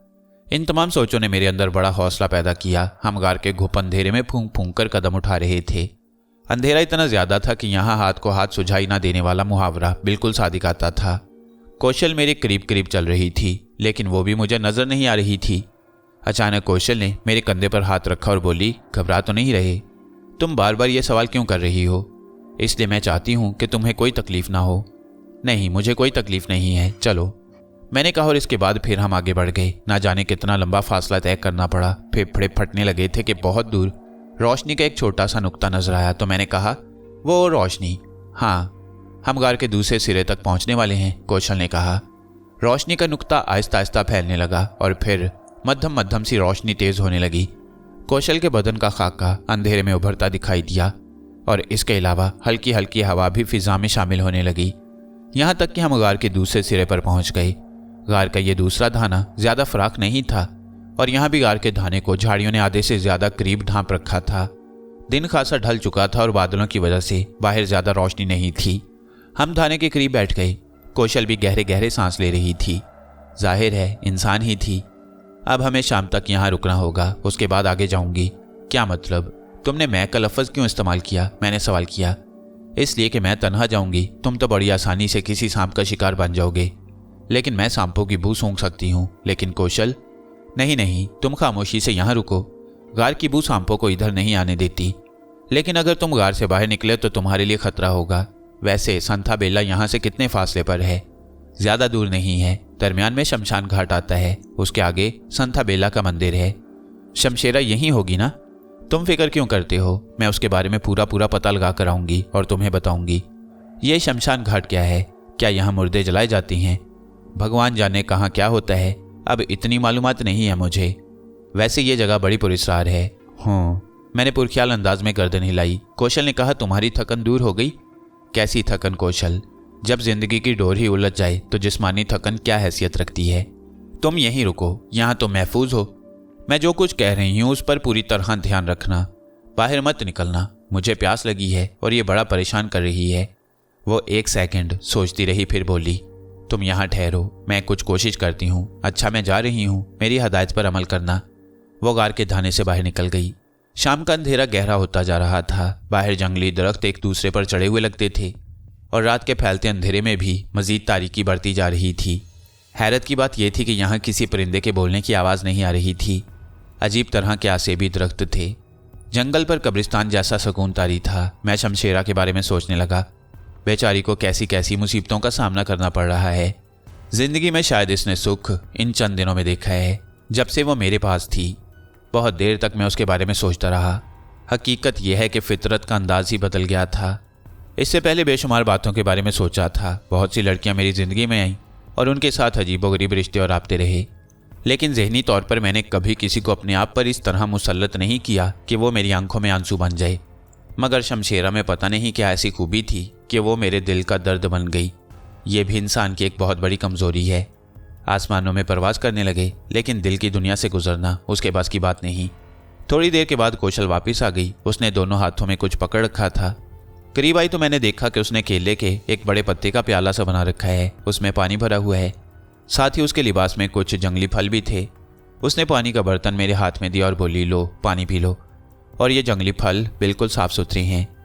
इन तमाम सोचों ने मेरे अंदर बड़ा हौसला पैदा किया। हम गार के घुप अंधेरे में फूंक फूंक कर कदम उठा रहे थे। अंधेरा इतना ज्यादा था कि यहाँ हाथ को हाथ सुझाई ना देने वाला मुहावरा बिल्कुल सादिक आता था। कौशल मेरे करीब करीब चल रही थी, लेकिन वो भी मुझे नजर नहीं आ रही थी। अचानक कौशल ने मेरे कंधे पर हाथ रखा और बोली, घबरा तो नहीं रहे? तुम बार बार ये सवाल क्यों कर रही हो? इसलिए मैं चाहती हूँ कि तुम्हें कोई तकलीफ ना हो। नहीं, मुझे कोई तकलीफ नहीं है, चलो, मैंने कहा। और इसके बाद फिर हम आगे बढ़ गए। ना जाने कितना लंबा फासला तय करना पड़ा। फेफड़े फटने लगे थे कि बहुत दूर रोशनी का एक छोटा सा नुक्ता नजर आया। तो मैंने कहा, वो रोशनी? हाँ, हम गार के दूसरे सिरे तक पहुंचने वाले हैं, कौशल ने कहा। रोशनी का नुक्ता आहिस्ता आहिस्ता फैलने लगा और फिर मध्यम मध्यम सी रोशनी तेज होने लगी। कौशल के बदन का खाका अंधेरे में उभरता दिखाई दिया और इसके अलावा हल्की हल्की हवा भी फिजा में शामिल होने लगी। यहाँ तक कि हम गार के दूसरे सिरे पर पहुंच गए। गार का ये दूसरा धाना ज्यादा फराक नहीं था और यहाँ भी गार के धाने को झाड़ियों ने आधे से ज्यादा करीब ढांप रखा था। दिन खासा ढल चुका था और बादलों की वजह से बाहर ज्यादा रोशनी नहीं थी। हम धाने के करीब बैठ गए। कौशल भी गहरे गहरे सांस ले रही थी। जाहिर है इंसान ही थी। अब हमें शाम तक यहाँ रुकना होगा, उसके बाद आगे जाऊंगी। क्या मतलब? तुमने मैं का लफ्ज़ क्यों इस्तेमाल किया? मैंने सवाल किया। इसलिए कि मैं तन्हा जाऊंगी, तुम तो बड़ी आसानी से किसी सांप का शिकार बन जाओगे। लेकिन मैं सांपों की बू सूंघ सकती हूँ। लेकिन कौशल, नहीं नहीं, तुम खामोशी से यहाँ रुको। गार की बू सांपों को इधर नहीं आने देती। लेकिन अगर तुम गार से बाहर निकले तो तुम्हारे लिए खतरा होगा। वैसे संथा बेला यहाँ से कितने फासले पर है? ज्यादा दूर नहीं है। दरमियान में शमशान घाट आता है, उसके आगे संथा बेला का मंदिर है। शमशेरा यहीं होगी ना? तुम फिक्र क्यों करते हो? मैं उसके बारे में पूरा पता लगा कर आऊंगी और तुम्हें बताऊंगी। ये शमशान घाट क्या है? क्या यहाँ मुर्दे जलाए जाते हैं? भगवान जाने कहाँ क्या होता है। अब इतनी मालूमात नहीं है मुझे। वैसे ये जगह बड़ी पुरस्कार है। मैंने पुरख्याल अंदाज में गर्दन हिलाई। कौशल ने कहा, तुम्हारी थकन दूर हो गई? कैसी थकन कौशल? जब जिंदगी की डोर ही उलझ जाए तो जिस्मानी थकन क्या हैसियत रखती है? तुम यहीं रुको, यहाँ तो महफूज हो। मैं जो कुछ कह रही हूँ उस पर पूरी तरह ध्यान रखना। बाहर मत निकलना, मुझे प्यास लगी है और ये बड़ा परेशान कर रही है। वो 1 सेकंड सोचती रही, फिर बोली, तुम यहाँ ठहरो, मैं कुछ कोशिश करती हूँ। अच्छा, मैं जा रही हूँ, मेरी हदायत पर अमल करना। वो गार के धाने से बाहर निकल गई। शाम का अंधेरा गहरा होता जा रहा था। बाहर जंगली दरख्त एक दूसरे पर चढ़े हुए लगते थे और रात के फैलते अंधेरे में भी मजीद तारीकी बढ़ती जा रही थी। हैरत की बात यह थी कि यहाँ किसी परिंदे के बोलने की आवाज़ नहीं आ रही थी। अजीब तरह के आसेबी दरख्त थे। जंगल पर कब्रिस्तान जैसा सुकून तारी था। मैं शमशेरा के बारे में सोचने लगा। बेचारी को कैसी कैसी मुसीबतों का सामना करना पड़ रहा है। जिंदगी में शायद इसने सुख इन चंद दिनों में देखा है जब से वो मेरे पास थी। बहुत देर तक मैं उसके बारे में सोचता रहा। हकीकत यह है कि फितरत का अंदाज ही बदल गया था। इससे पहले बेशुमार बातों के बारे में सोचा था। बहुत सी लड़कियां मेरी ज़िंदगी में आईं और उनके साथ अजीबोगरीब रिश्ते और राब्ते रहे। लेकिन जहनी तौर पर मैंने कभी किसी को अपने आप पर इस तरह मुसल्लत नहीं किया कि वो मेरी आंखों में आंसू बन जाए। मगर शमशेरा में पता नहीं क्या ऐसी खूबी थी कि वो मेरे दिल का दर्द बन गई। ये भी इंसान की एक बहुत बड़ी कमज़ोरी है। आसमानों में परवाज़ करने लगे लेकिन दिल की दुनिया से गुजरना उसके बस की बात नहीं। थोड़ी देर के बाद कौशल वापस आ गई। उसने दोनों हाथों में कुछ पकड़ रखा था। करीब आई तो मैंने देखा कि उसने केले के एक बड़े पत्ते का प्याला सा बना रखा है। उसमें पानी भरा हुआ है। साथ ही उसके लिबास में कुछ जंगली फल भी थे। उसने पानी का बर्तन मेरे हाथ में दिया और बोली, लो पानी पी लो। और ये जंगली फल बिल्कुल साफ़ सुथरे हैं।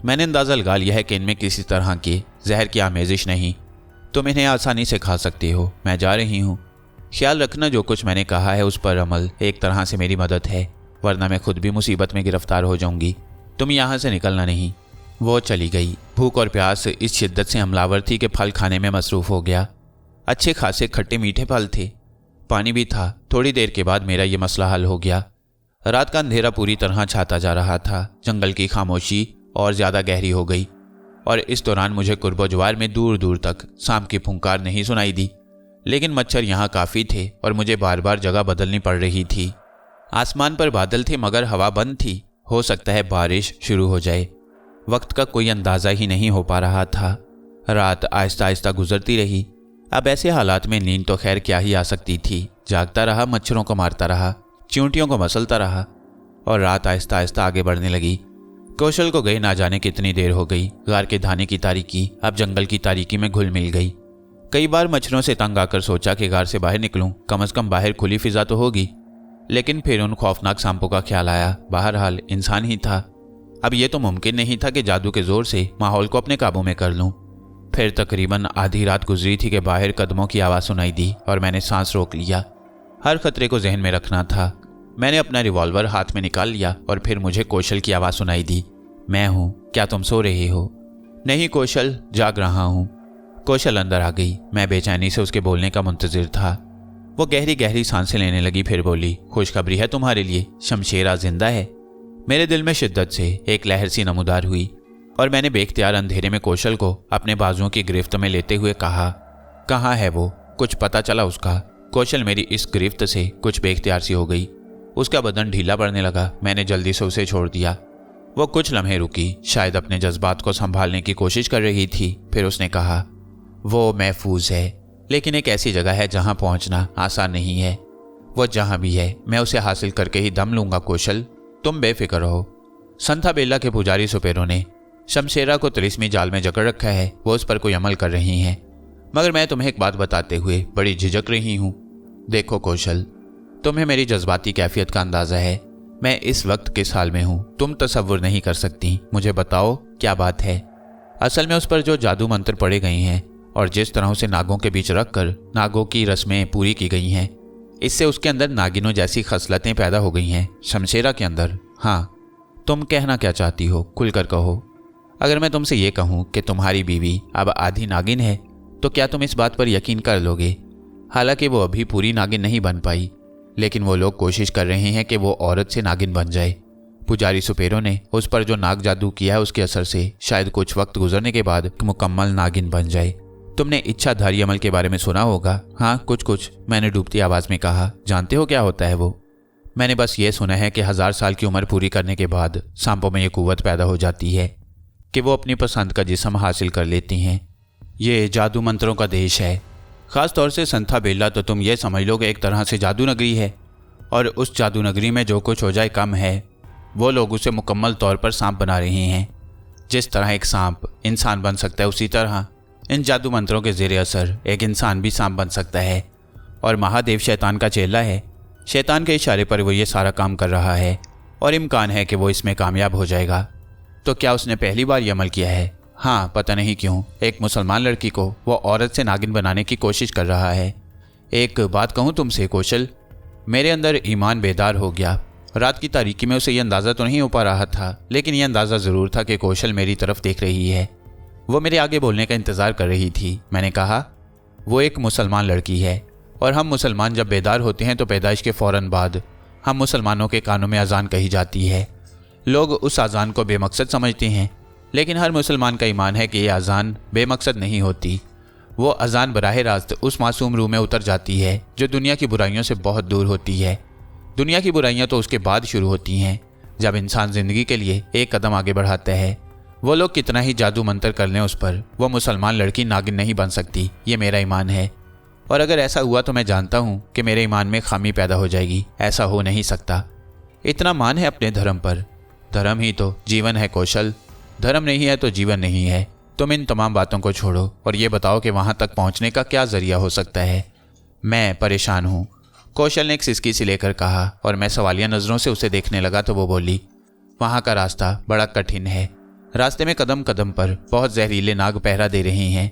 मैंने अंदाज़ा लगा लिया है कि इनमें किसी तरह की जहर की आमेजिश नहीं। तुम इन्हें आसानी से खा सकते हो। मैं जा रही हूँ। ख्याल रखना जो कुछ मैंने कहा है उस पर अमल एक तरह से मेरी मदद है, वरना मैं खुद भी मुसीबत में गिरफ्तार हो जाऊंगी। तुम यहाँ से निकलना नहीं। वो चली गई। भूख और प्यास इस शिद्दत से हमलावर थी कि फल खाने में मसरूफ़ हो गया। अच्छे खासे खट्टे मीठे फल थे, पानी भी था। थोड़ी देर के बाद मेरा ये मसला हल हो गया। रात का अंधेरा पूरी तरह छाता जा रहा था। जंगल की खामोशी और ज़्यादा गहरी हो गई और इस दौरान मुझे कुर्बो-जवार में दूर दूर तक सांप की फुंकार नहीं सुनाई दी। लेकिन मच्छर यहाँ काफ़ी थे और मुझे बार बार जगह बदलनी पड़ रही थी। आसमान पर बादल थे मगर हवा बंद थी। हो सकता है बारिश शुरू हो जाए। वक्त का कोई अंदाज़ा ही नहीं हो पा रहा था। रात आहिस्ता आहिस्ता गुजरती रही। अब ऐसे हालात में नींद तो खैर क्या ही आ सकती थी। जागता रहा, मच्छरों को मारता रहा, चींटियों को मसलता रहा और रात आहिस्ता आहिस्ता आगे बढ़ने लगी। कौशल को गए ना जाने कितनी देर हो गई। गार के धाने की तारीकी अब जंगल की तारीकी में घुल मिल गई। कई बार मच्छरों से तंग आकर सोचा कि गार से बाहर निकलूं, कम से कम बाहर खुली फिजा तो होगी। लेकिन फिर उन खौफनाक सांपों का ख्याल आया। बहरहाल इंसान ही था। अब यह तो मुमकिन नहीं था कि जादू के जोर से माहौल को अपने काबू में कर लूं। फिर तकरीबन आधी रात गुजरी थी कि बाहर कदमों की आवाज़ सुनाई दी और मैंने सांस रोक लिया। हर खतरे को जहन में रखना था। मैंने अपना रिवॉल्वर हाथ में निकाल लिया और फिर मुझे कौशल की आवाज़ सुनाई दी, मैं हूँ, क्या तुम सो रहे हो? नहीं कौशल, जाग रहा हूँ। कौशल अंदर आ गई। मैं बेचैनी से उसके बोलने का मुंतजिर था। वो गहरी गहरी सांसें लेने लगी, फिर बोली, खुशखबरी है तुम्हारे लिए, शमशेरा जिंदा है। मेरे दिल में शिद्दत से एक लहर सी नमूदार हुई और मैंने बेख्तियार अंधेरे में कौशल को अपने बाजुओं की गिरफ्त में लेते हुए कहा, कहाँ है वो? कुछ पता चला उसका? कौशल मेरी इस गिरफ्त से कुछ बेख्तियार सी हो गई। उसका बदन ढीला पड़ने लगा। मैंने जल्दी से उसे छोड़ दिया। वो कुछ लम्हे रुकी, शायद अपने जज्बात को संभालने की कोशिश कर रही थी। फिर उसने कहा, वो महफूज है, लेकिन एक ऐसी जगह है जहां पहुंचना आसान नहीं है। वो जहां भी है मैं उसे हासिल करके ही दम लूंगा कौशल, तुम बेफिक्र रहो। संथा बेला के पुजारी सुपेरों ने शमशेरा को तिलिस्मी जाल में जकड़ रखा है। वो उस पर कोई अमल कर रही हैं, मगर मैं तुम्हें एक बात बताते हुए बड़ी झिझक रही हूं। देखो कौशल, तुम्हें मेरी जज्बाती कैफियत का अंदाजा है। मैं इस वक्त किस हाल में हूं तुम तसव्वुर नहीं कर सकती। मुझे बताओ क्या बात है। असल में उस पर जो जादू मंत्र पड़े गए हैं और जिस तरह उसे नागों के बीच रखकर नागों की रस्में पूरी की गई हैं, इससे उसके अंदर नागिनों जैसी खसलतें पैदा हो गई हैं। शमशेरा के अंदर। हाँ, तुम कहना क्या चाहती हो, खुलकर कहो। अगर मैं तुमसे ये कहूँ कि तुम्हारी बीवी अब आधी नागिन है, तो क्या तुम इस बात पर यकीन कर लोगे? हालांकि वो अभी पूरी नागिन नहीं बन पाई, लेकिन वो लोग कोशिश कर रहे हैं कि वो औरत से नागिन बन जाए। पुजारी सुपेरों ने उस पर जो नाग जादू किया है, उसके असर से शायद कुछ वक्त गुजरने के बाद मुकम्मल नागिन बन जाए। तुमने इच्छाधारी अमल के बारे में सुना होगा। हाँ, कुछ, मैंने डूबती आवाज में कहा। जानते हो क्या होता है वो? मैंने बस ये सुना है कि 1000 साल की उम्र पूरी करने के बाद सांपों में ये कुव्वत पैदा हो जाती है कि वो अपनी पसंद का जिस्म हासिल कर लेती हैं। ये जादू मंत्रों का देश है। ख़ास तौर से संथा बेला तो तुम ये समझ लो कि एक तरह से जादू नगरी है, और उस जादू नगरी में जो कुछ हो जाए कम है। वो लोग उसे मुकम्मल तौर पर सांप बना रहे हैं। जिस तरह एक सांप इंसान बन सकता है, उसी तरह इन जादू मंत्रों के ज़ेरे असर एक इंसान भी सांप बन सकता है। और महादेव शैतान का चेला है। शैतान के इशारे पर वो ये सारा काम कर रहा है, और इम्कान है कि वो इसमें कामयाब हो जाएगा। तो क्या उसने पहली बार ये अमल किया है? हाँ, पता नहीं क्यों एक मुसलमान लड़की को वो औरत से नागिन बनाने की कोशिश कर रहा है। एक बात कहूँ तुमसे कौशल, मेरे अंदर ईमान बेदार हो गया। रात की तारीकी में उसे ये अंदाज़ा तो नहीं हो पा रहा था, लेकिन यह अंदाज़ा ज़रूर था कि कौशल मेरी तरफ देख रही है। वो मेरे आगे बोलने का इंतज़ार कर रही थी। मैंने कहा, वो एक मुसलमान लड़की है, और हम मुसलमान जब बेदार होते हैं तो पैदाइश के फ़ौरन बाद हम मुसलमानों के कानों में अजान कही जाती है। लोग उस अजान को बेमकसद समझते हैं, लेकिन हर मुसलमान का ईमान है कि ये अजान बेमकसद नहीं होती। वो अजान बराह रास्त उस मासूम रूह में उतर जाती है जो दुनिया की बुराइयों से बहुत दूर होती है। दुनिया की बुराइयां तो उसके बाद शुरू होती हैं, जब इंसान ज़िंदगी के लिए एक कदम आगे बढ़ाता है। वो लोग कितना ही जादू मंत्र कर लें उस पर, वो मुसलमान लड़की नागिन नहीं बन सकती। ये मेरा ईमान है, और अगर ऐसा हुआ तो मैं जानता हूँ कि मेरे ईमान में खामी पैदा हो जाएगी। ऐसा हो नहीं सकता। इतना मान है अपने धर्म पर। धर्म ही तो जीवन है कौशल। धर्म नहीं है तो जीवन नहीं है। तुम इन तमाम बातों को छोड़ो और ये बताओ कि वहाँ तक पहुँचने का क्या जरिया हो सकता है। मैं परेशान हूँ, कौशल ने एक सिसकी से लेकर कहा, और मैं सवालिया नज़रों से उसे देखने लगा तो वो बोली, वहाँ का रास्ता बड़ा कठिन है। रास्ते में कदम कदम पर बहुत जहरीले नाग पहरा दे रहे हैं।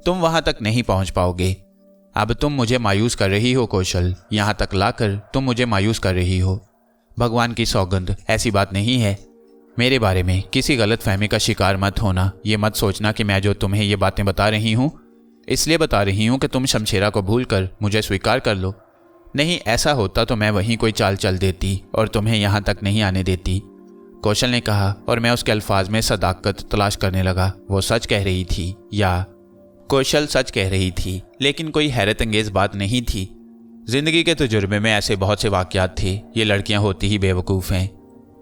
तुम वहाँ तक नहीं पहुँच पाओगे। अब तुम मुझे मायूस कर रही हो कौशल, यहाँ तक लाकर तुम मुझे मायूस कर रही हो। भगवान की सौगंध, ऐसी बात नहीं है। मेरे बारे में किसी गलत फहमी का शिकार मत होना। ये मत सोचना कि मैं जो तुम्हें ये बातें बता रही हूँ इसलिए बता रही हूँ कि तुम शमशेरा को भूल कर मुझे स्वीकार कर लो। नहीं, ऐसा होता तो मैं वहीं कोई चाल चल देती और तुम्हें यहाँ तक नहीं आने देती, कौशल ने कहा, और मैं उसके अल्फाज में सदाकत तलाश करने लगा। वो सच कह रही थी, या कौशल सच कह रही थी, लेकिन कोई हैरत अंगेज बात नहीं थी। जिंदगी के तजुर्बे में ऐसे बहुत से वाक़यात थे। ये लड़कियां होती ही बेवकूफ़ हैं,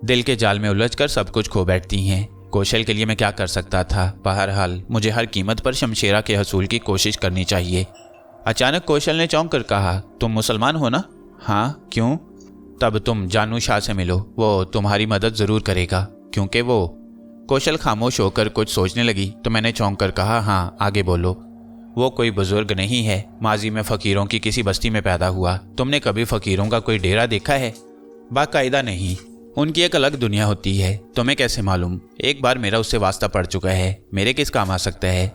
दिल के जाल में उलझकर सब कुछ खो बैठती हैं। कौशल के लिए मैं क्या कर सकता था? बहरहाल मुझे हर कीमत पर शमशेरा के हसूल की कोशिश करनी चाहिए। अचानक कौशल ने चौंक कर कहा, तुम मुसलमान हो ना? हाँ, क्यों? तब तुम जानू शाह से मिलो, वो तुम्हारी मदद ज़रूर करेगा। क्योंकि वो कौशल खामोश होकर कुछ सोचने लगी तो मैंने चौंक कर कहा, हाँ, आगे बोलो। वो कोई बुजुर्ग नहीं है, माजी में फ़कीरों की किसी बस्ती में पैदा हुआ। तुमने कभी फ़कीरों का कोई डेरा देखा है? बाकायदा नहीं, उनकी एक अलग दुनिया होती है। तुम्हें कैसे मालूम? एक बार मेरा उससे वास्ता पड़ चुका है। मेरे किस काम आ सकता है?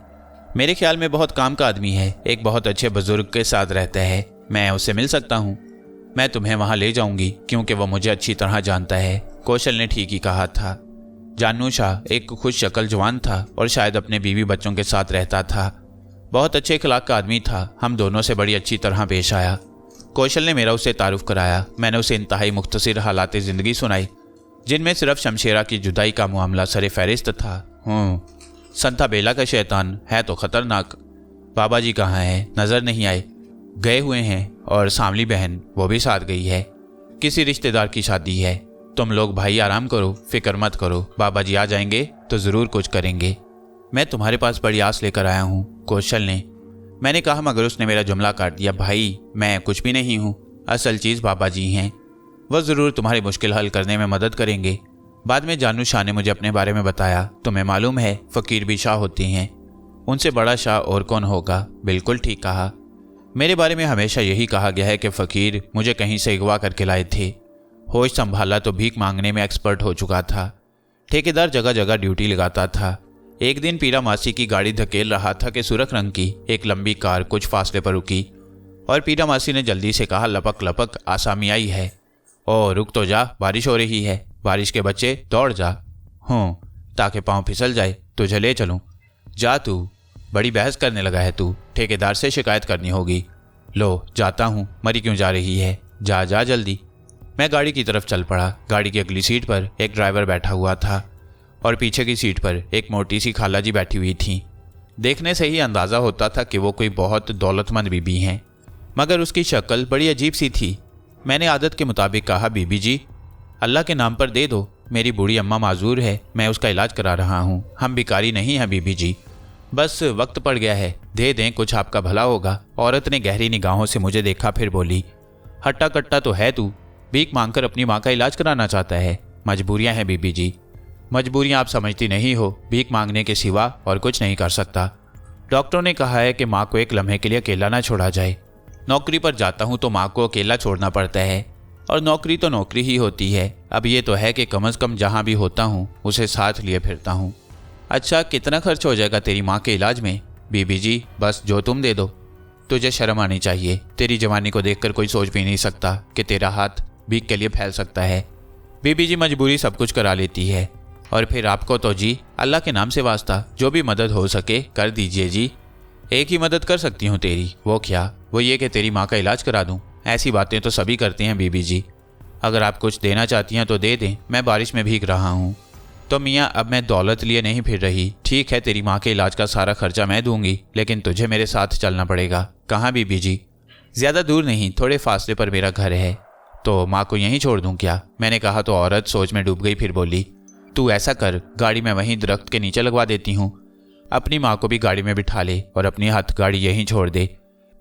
मेरे ख्याल में बहुत काम का आदमी है, एक बहुत अच्छे बुजुर्ग के साथ रहता है। मैं उससे मिल सकता हूँ। मैं तुम्हें वहाँ ले जाऊँगी क्योंकि वह मुझे अच्छी तरह जानता है। कौशल ने ठीक ही कहा था। जानू शाह एक खुश शक्ल जवान था और शायद अपने बीवी बच्चों के साथ रहता था। बहुत अच्छे अखलाक का आदमी था। हम दोनों से बड़ी अच्छी तरह पेश आया। कौशल ने मेरा उससे तारुफ कराया। मैंने उसे इंतहाई मुख्तसर हालात ज़िंदगी सुनाई, जिनमें सिर्फ शमशेरा की जुदाई का मामला सरे फहरिस्त था। संथा बेला का शैतान है तो ख़तरनाक। बाबा जी कहाँ हैं? नज़र नहीं आए, गए हुए हैं। और सांवली बहन, वो भी साथ गई है। किसी रिश्तेदार की शादी है। तुम लोग भाई आराम करो, फिक्र मत करो, बाबा जी आ जाएंगे तो ज़रूर कुछ करेंगे। मैं तुम्हारे पास बड़ी आस लेकर आया हूँ, कौशल ने। मैंने कहा मगर उसने मेरा जुमला काट दिया। भाई मैं कुछ भी नहीं हूँ, असल चीज़ बाबा जी हैं। वह ज़रूर तुम्हारी मुश्किल हल करने में मदद करेंगे। बाद में जानू शाह ने मुझे अपने बारे में बताया। तुम्हें मालूम है फ़कीर भी शाह होते हैं, उनसे बड़ा शाह और कौन होगा। बिल्कुल ठीक कहा। मेरे बारे में हमेशा यही कहा गया है कि फ़कीर मुझे कहीं से अगवा करके लाए थे। होश संभाला तो भीख मांगने में एक्सपर्ट हो चुका था। ठेकेदार जगह जगह ड्यूटी लगाता था। एक दिन पीरा मासी की गाड़ी धकेल रहा था कि सुरख रंग की एक लंबी कार कुछ फासले पर रुकी और पीरा मासी ने जल्दी से कहा, लपक लपक आसामी आई है। ओ रुक तो जा, बारिश हो रही है। बारिश के बच्चे दौड़ जा। हूँ ताकि पाँव फिसल जाए, तुझे ले चलूँ। जा तू, बड़ी बहस करने लगा है तू, ठेकेदार से शिकायत करनी होगी। लो जाता हूँ, मरी क्यों जा रही है, जा जा जल्दी। मैं गाड़ी की तरफ चल पड़ा। गाड़ी की अगली सीट पर एक ड्राइवर बैठा हुआ था और पीछे की सीट पर एक मोटी सी खाला जी बैठी हुई थी। देखने से ही अंदाज़ा होता था कि वो कोई बहुत दौलतमंद बीबी हैं, मगर उसकी शक्ल बड़ी अजीब सी थी। मैंने आदत के मुताबिक कहा, बीबी जी अल्लाह के नाम पर दे दो, मेरी बूढ़ी अम्मा माजूर है, मैं उसका इलाज करा रहा हूँ। हम भिखारी नहीं हैं बीबी जी, बस वक्त पड़ गया है, दे दें, कुछ आपका भला होगा। औरत ने गहरी निगाहों से मुझे देखा, फिर बोली, हट्टा कट्टा तो है तू, भीख मांगकर अपनी माँ का इलाज कराना चाहता है। मजबूरियाँ हैं बीबी जी। मजबूरियाँ आप समझती नहीं हो, भीख मांगने के सिवा और कुछ नहीं कर सकता। डॉक्टरों ने कहा है कि माँ को एक लम्हे के लिए अकेला ना छोड़ा जाए। नौकरी पर जाता हूँ तो माँ को अकेला छोड़ना पड़ता है, और नौकरी तो नौकरी ही होती है। अब ये तो है कि कम से कम जहाँ भी होता हूँ उसे साथ लिए फिरता हूँ। अच्छा कितना खर्च हो जाएगा तेरी माँ के इलाज में? बीबी जी बस जो तुम दे दो। तुझे शर्म आनी चाहिए, तेरी जवानी को देखकर कोई सोच भी नहीं सकता कि तेरा हाथ भीख के लिए फैल सकता है। बीबी जी मजबूरी सब कुछ करा लेती है, और फिर आपको तो जी अल्लाह के नाम से वास्ता जो भी मदद हो सके कर दीजिए जी। एक ही मदद कर सकती हूँ तेरी, वो क्या? वो ये कि तेरी माँ का इलाज करा दूँ। ऐसी बातें तो सभी करते हैं बीबी जी, अगर आप कुछ देना चाहती हैं तो दे दें, मैं बारिश में भीग रहा हूँ। तो मियाँ अब मैं दौलत लिए नहीं फिर रही। ठीक है तेरी माँ के इलाज का सारा खर्चा मैं दूंगी, लेकिन तुझे मेरे साथ चलना पड़ेगा। कहाँ बीबी जी? ज़्यादा दूर नहीं, थोड़े फासले पर मेरा घर है। तो माँ को यहीं छोड़ दूँ क्या? मैंने कहा तो औरत सोच में डूब गई, फिर बोली, तू ऐसा कर, गाड़ी में वहीं दरख्त के नीचे लगवा देती हूँ, अपनी माँ को भी गाड़ी में बिठा ले और अपनी हाथ गाड़ी यहीं छोड़ दे।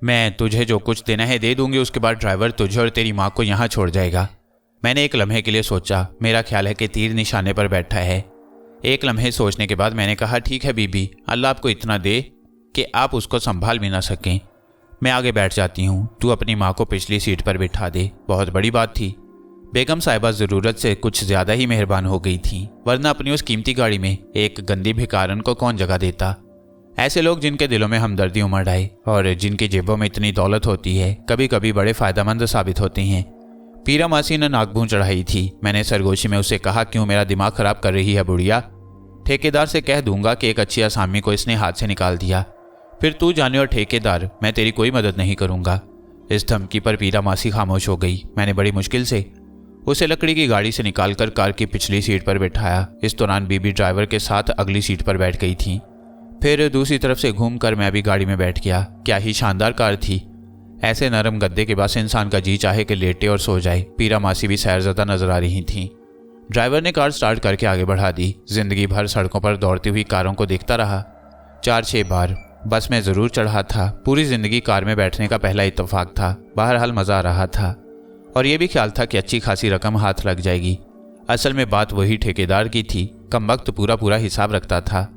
मैं तुझे जो कुछ देना है दे दूंगी, उसके बाद ड्राइवर तुझे और तेरी माँ को यहाँ छोड़ जाएगा। मैंने एक लम्हे के लिए सोचा, मेरा ख्याल है कि तीर निशाने पर बैठा है। एक लम्हे सोचने के बाद मैंने कहा, ठीक है बीबी, अल्लाह आपको इतना दे कि आप उसको संभाल भी ना सकें। मैं आगे बैठ जाती हूँ, तू अपनी माँ को पिछली सीट पर बिठा दे। बहुत बड़ी बात थी। बेगम साहिबा ज़रूरत से कुछ ज़्यादा ही मेहरबान हो गई थी, वरना अपनी उस कीमती गाड़ी में एक गंदी भिखारन को कौन जगह देता। ऐसे लोग जिनके दिलों में हमदर्दी उमड़ आए और जिनकी जेबों में इतनी दौलत होती है, कभी कभी बड़े फ़ायदेमंद साबित होते हैं। पीरा मासी ने नाकबूं चढ़ाई थी। मैंने सरगोशी में उससे कहा, क्यों मेरा दिमाग ख़राब कर रही है बुढ़िया? ठेकेदार से कह दूंगा कि एक अच्छी आसामी को इसने हाथ से निकाल दिया, फिर तू जाने और ठेकेदार, मैं तेरी कोई मदद नहीं करूंगा। इस धमकी पर पीरा मासी खामोश हो गई। मैंने बड़ी मुश्किल से उसे लकड़ी की गाड़ी से निकालकर कार की पिछली सीट पर बिठाया। इस दौरान बीबी ड्राइवर के साथ अगली सीट पर बैठ गई थी। फिर दूसरी तरफ से घूमकर मैं भी गाड़ी में बैठ गया। क्या ही शानदार कार थी। ऐसे नरम गद्दे के पास इंसान का जी चाहे कि लेटे और सो जाए। पीरा मासी भी सैरज़दा नजर आ रही थी। ड्राइवर ने कार स्टार्ट करके आगे बढ़ा दी। जिंदगी भर सड़कों पर दौड़ती हुई कारों को देखता रहा। 4-6 बार बस में ज़रूर चढ़ा था। पूरी ज़िंदगी कार में बैठने का पहला इत्तेफाक था। बहरहाल मज़ा आ रहा था, और यह भी ख्याल था कि अच्छी खासी रकम हाथ लग जाएगी। असल में बात वही ठेकेदार की थी। कमबख्त पूरा हिसाब रखता था।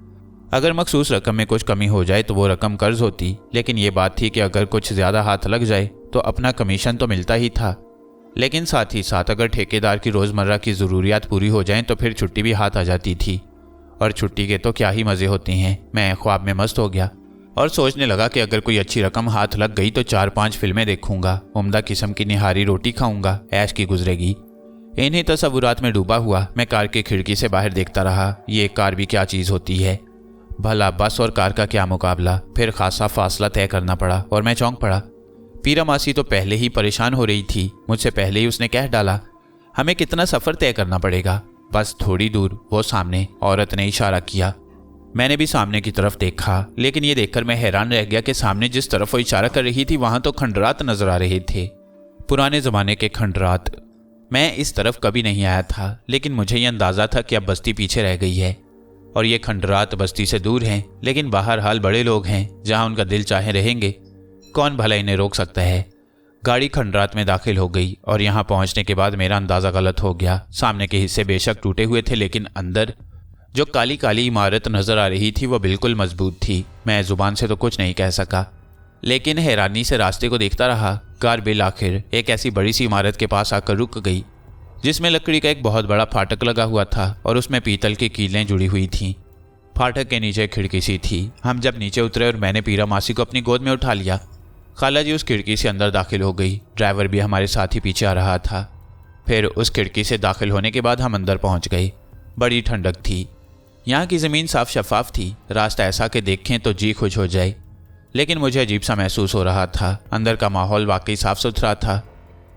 अगर मखसूस रकम में कुछ कमी हो जाए तो वो रकम कर्ज होती, लेकिन ये बात थी कि अगर कुछ ज़्यादा हाथ लग जाए तो अपना कमीशन तो मिलता ही था। लेकिन साथ ही साथ अगर ठेकेदार की रोज़मर्रा की ज़रूरियात पूरी हो जाएं तो फिर छुट्टी भी हाथ आ जाती थी, और छुट्टी के तो क्या ही मज़े होते हैं। मैं ख्वाब में मस्त हो गया और सोचने लगा कि अगर कोई अच्छी रकम हाथ लग गई तो 4-5 फिल्में देखूंगा, उम्दा किस्म की निहारी रोटी खाऊंगा, ऐश की गुजरेगी। इन्हीं तसव्वुरात में डूबा हुआ मैं कार की खिड़की से बाहर देखता रहा। ये कार भी क्या चीज़ होती है भला, बस और कार का क्या मुकाबला। फिर खासा फासला तय करना पड़ा और मैं चौंक पड़ा। पीरा मासी तो पहले ही परेशान हो रही थी। मुझसे पहले ही उसने कह डाला, हमें कितना सफ़र तय करना पड़ेगा? बस थोड़ी दूर, वो सामने। औरत ने इशारा किया। मैंने भी सामने की तरफ देखा, लेकिन ये देखकर मैं हैरान रह गया कि सामने जिस तरफ वो इशारा कर रही थी वहाँ तो खंडरात नजर आ रहे थे। पुराने ज़माने के खंडरात। मैं इस तरफ कभी नहीं आया था, लेकिन मुझे ये अंदाज़ा था कि अब बस्ती पीछे रह गई है और ये खंडरात बस्ती से दूर हैं, लेकिन बाहर हाल बड़े लोग हैं, जहां उनका दिल चाहे रहेंगे। कौन भला इन्हें रोक सकता है। गाड़ी खंडरात में दाखिल हो गई और यहाँ पहुँचने के बाद मेरा अंदाज़ा गलत हो गया। सामने के हिस्से बेशक टूटे हुए थे, लेकिन अंदर जो काली काली इमारत नज़र आ रही थी वो बिल्कुल मजबूत थी। मैं ज़ुबान से तो कुछ नहीं कह सका, लेकिन हैरानी से रास्ते को देखता रहा। कार बिल आखिर एक ऐसी बड़ी सी इमारत के पास आकर रुक गई, जिसमें लकड़ी का एक बहुत बड़ा फाटक लगा हुआ था और उसमें पीतल की कीलें जुड़ी हुई थीं। फाटक के नीचे खिड़की सी थी। हम जब नीचे उतरे और मैंने पीरा मासी को अपनी गोद में उठा लिया, खाला जी उस खिड़की से अंदर दाखिल हो गई। ड्राइवर भी हमारे साथ ही पीछे आ रहा था। फिर उस खिड़की से दाखिल होने के बाद हम अंदर पहुंच गए। बड़ी ठंडक थी। यहाँ की ज़मीन साफ शफाफ थी। रास्ता ऐसा कि देखें तो जी खुश हो जाए, लेकिन मुझे अजीब सा महसूस हो रहा था। अंदर का माहौल वाकई साफ सुथरा था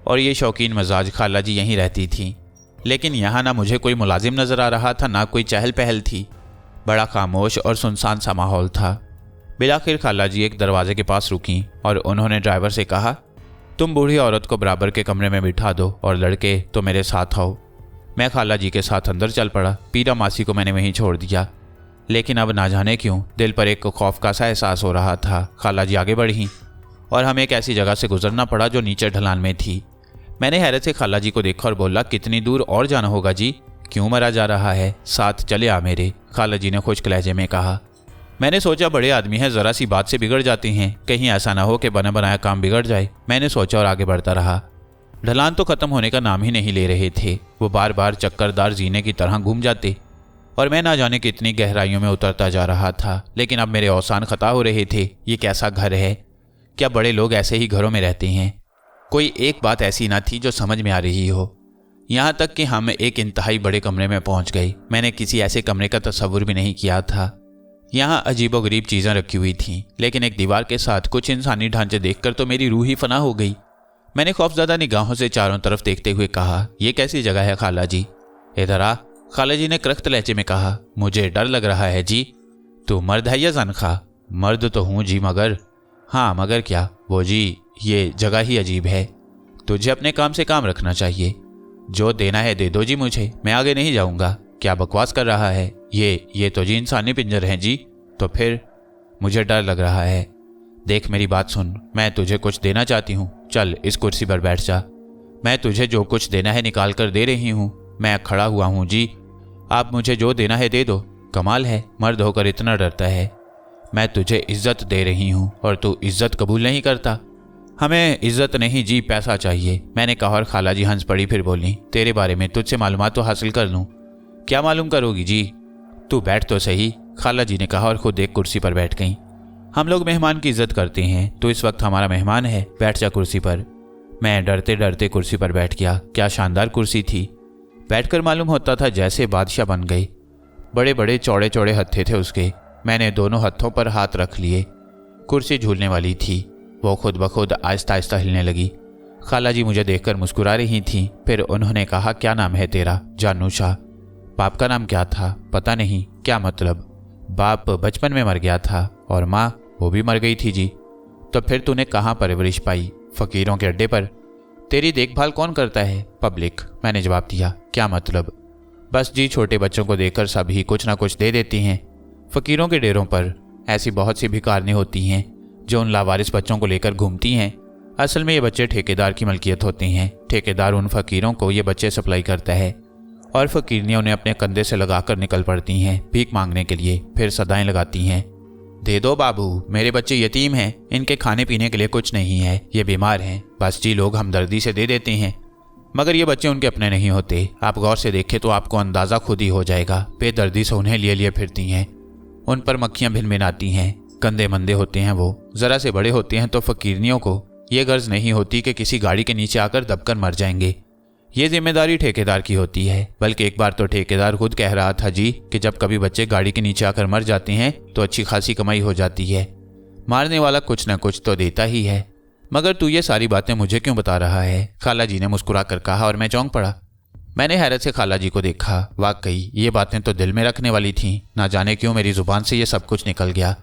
और ये शौकीन मजाज खाला जी यहीं रहती थी, लेकिन यहाँ ना मुझे कोई मुलाजिम नज़र आ रहा था, ना कोई चहल पहल थी। बड़ा खामोश और सुनसान सा माहौल था। बिलाखिर खाला जी एक दरवाजे के पास रुकीं और उन्होंने ड्राइवर से कहा, तुम बूढ़ी औरत को बराबर के कमरे में बिठा दो और लड़के तो मेरे साथ आओ। मैं खाला जी के साथ अंदर चल पड़ा। पीरा मासी को मैंने वहीं छोड़ दिया, लेकिन अब ना जाने क्यों दिल पर एक खौफ का सा एहसास हो रहा था। खाला जी आगे बढ़ी और हमें एक ऐसी जगह से गुजरना पड़ा जो नीचे ढलान में थी। मैंने हैरत से खाला जी को देखा और बोला, कितनी दूर और जाना होगा जी? क्यों मरा जा रहा है? साथ चले आ मेरे। खाला जी ने खुश्क लहजे में कहा। मैंने सोचा बड़े आदमी हैं, ज़रा सी बात से बिगड़ जाते हैं, कहीं ऐसा ना हो कि बना बनाया काम बिगड़ जाए। मैंने सोचा और आगे बढ़ता रहा। ढलान तो ख़त्म होने का नाम ही नहीं ले रहे थे। वो बार बार चक्करदार जीने की तरह घूम जाते और मैं ना जाने कितनी गहराइयों में उतरता जा रहा था। लेकिन अब मेरे औसान खता हो रहे थे। ये कैसा घर है? क्या बड़े लोग ऐसे ही घरों में रहते हैं? कोई एक बात ऐसी ना थी जो समझ में आ रही हो। यहाँ तक कि हम एक इंतहाई बड़े कमरे में पहुँच गए। मैंने किसी ऐसे कमरे का तस्वुर भी नहीं किया था। यहाँ अजीबोगरीब चीज़ें रखी हुई थीं, लेकिन एक दीवार के साथ कुछ इंसानी ढांचे देखकर तो मेरी रूह ही फना हो गई। मैंने खौफज़दा निगाहों से चारों तरफ देखते हुए कहा, यह कैसी जगह है खाला जी? इधर आ। खाला जी ने करख्त लहजे में कहा। मुझे डर लग रहा है जी। तू मर्द है या ज़नखा? मर्द तो हूँ जी, मगर। हाँ मगर क्या? वो जी, ये जगह ही अजीब है। तुझे अपने काम से काम रखना चाहिए। जो देना है दे दो जी मुझे, मैं आगे नहीं जाऊँगा। क्या बकवास कर रहा है? ये तो जी इंसानी पिंजर हैं जी। तो फिर? मुझे डर लग रहा है। देख मेरी बात सुन, मैं तुझे कुछ देना चाहती हूँ। चल इस कुर्सी पर बैठ जा। मैं तुझे जो कुछ देना है निकाल कर दे रही हूँ। मैं खड़ा हुआ हूँ जी। आप मुझे जो देना है दे दो। कमाल है, मर्द होकर इतना डरता है। मैं तुझे इज्जत दे रही हूँ और तू इज्जत कबूल नहीं करता। हमें इज्जत नहीं जी, पैसा चाहिए। मैंने कहा और खाला जी हंस पड़ी। फिर बोली, तेरे बारे में तुझसे मालूमात तो हासिल कर लूँ। क्या मालूम करोगी जी? तू बैठ तो सही। खाला जी ने कहा और खुद एक कुर्सी पर बैठ गईं। हम लोग मेहमान की इज्जत करते हैं, तो इस वक्त हमारा मेहमान है, बैठ जा कुर्सी पर। मैं डरते डरते कुर्सी पर बैठ गया। क्या शानदार कुर्सी थी। बैठकर मालूम होता था जैसे बादशाह बन गई। बड़े बड़े चौड़े चौड़े हत्थे थे उसके। मैंने दोनों हत्थों पर हाथ रख लिए। कुर्सी झूलने वाली थी। वो खुद ब खुद आहिस्ता आहिस्ता हिलने लगी। खाला जी मुझे देखकर मुस्कुरा रही थीं। फिर उन्होंने कहा, क्या नाम है तेरा? जानू शाह। बाप का नाम क्या था? पता नहीं। क्या मतलब? बाप बचपन में मर गया था और माँ, वो भी मर गई थी जी। तो फिर तूने कहाँ परवरिश पाई? फ़कीरों के अड्डे पर। तेरी देखभाल कौन करता है? पब्लिक। मैंने जवाब दिया। क्या मतलब? बस जी, छोटे बच्चों को देखकर सभी कुछ ना कुछ दे देती हैं। फ़कीरों के डेरों पर ऐसी बहुत सी भिखारनी होती हैं जो उन लावारिस बच्चों को लेकर घूमती हैं। असल में ये बच्चे ठेकेदार की मलकियत होती हैं। ठेकेदार उन फ़कीरों को ये बच्चे सप्लाई करता है और फ़कीरनियाँ उन्हें अपने कंधे से लगाकर निकल पड़ती हैं भीख मांगने के लिए। फिर सदाएं लगाती हैं, दे दो बाबू, मेरे बच्चे यतीम हैं, इनके खाने पीने के लिए कुछ नहीं है, ये बीमार हैं। बस जी, लोग हमदर्दी से दे देते हैं, मगर ये बच्चे उनके अपने नहीं होते। आप गौर से देखें तो आपको अंदाज़ा खुद ही हो जाएगा। बेदर्दी से उन्हें लिए लिए फिरती हैं। उन पर मक्खियाँ भिनभिनाती हैं। कंधे मंदे होते हैं वो। ज़रा से बड़े होते हैं तो फ़कीरनियों को ये गर्ज नहीं होती कि किसी गाड़ी के नीचे आकर दबकर मर जाएंगे। ये जिम्मेदारी ठेकेदार की होती है। बल्कि एक बार तो ठेकेदार खुद कह रहा था जी कि जब कभी बच्चे गाड़ी के नीचे आकर मर जाते हैं तो अच्छी खासी कमाई हो जाती है। मारने वाला कुछ न कुछ तो देता ही है। मगर तू ये सारी बातें मुझे क्यों बता रहा है? खाला जी ने मुस्कुरा कर कहा और मैं चौंक पड़ा। मैंने हैरत से खाला जी को देखा। वाकई ये बातें तो दिल में रखने वाली थीं। ना जाने क्यों मेरी जुबान से ये सब कुछ निकल गया।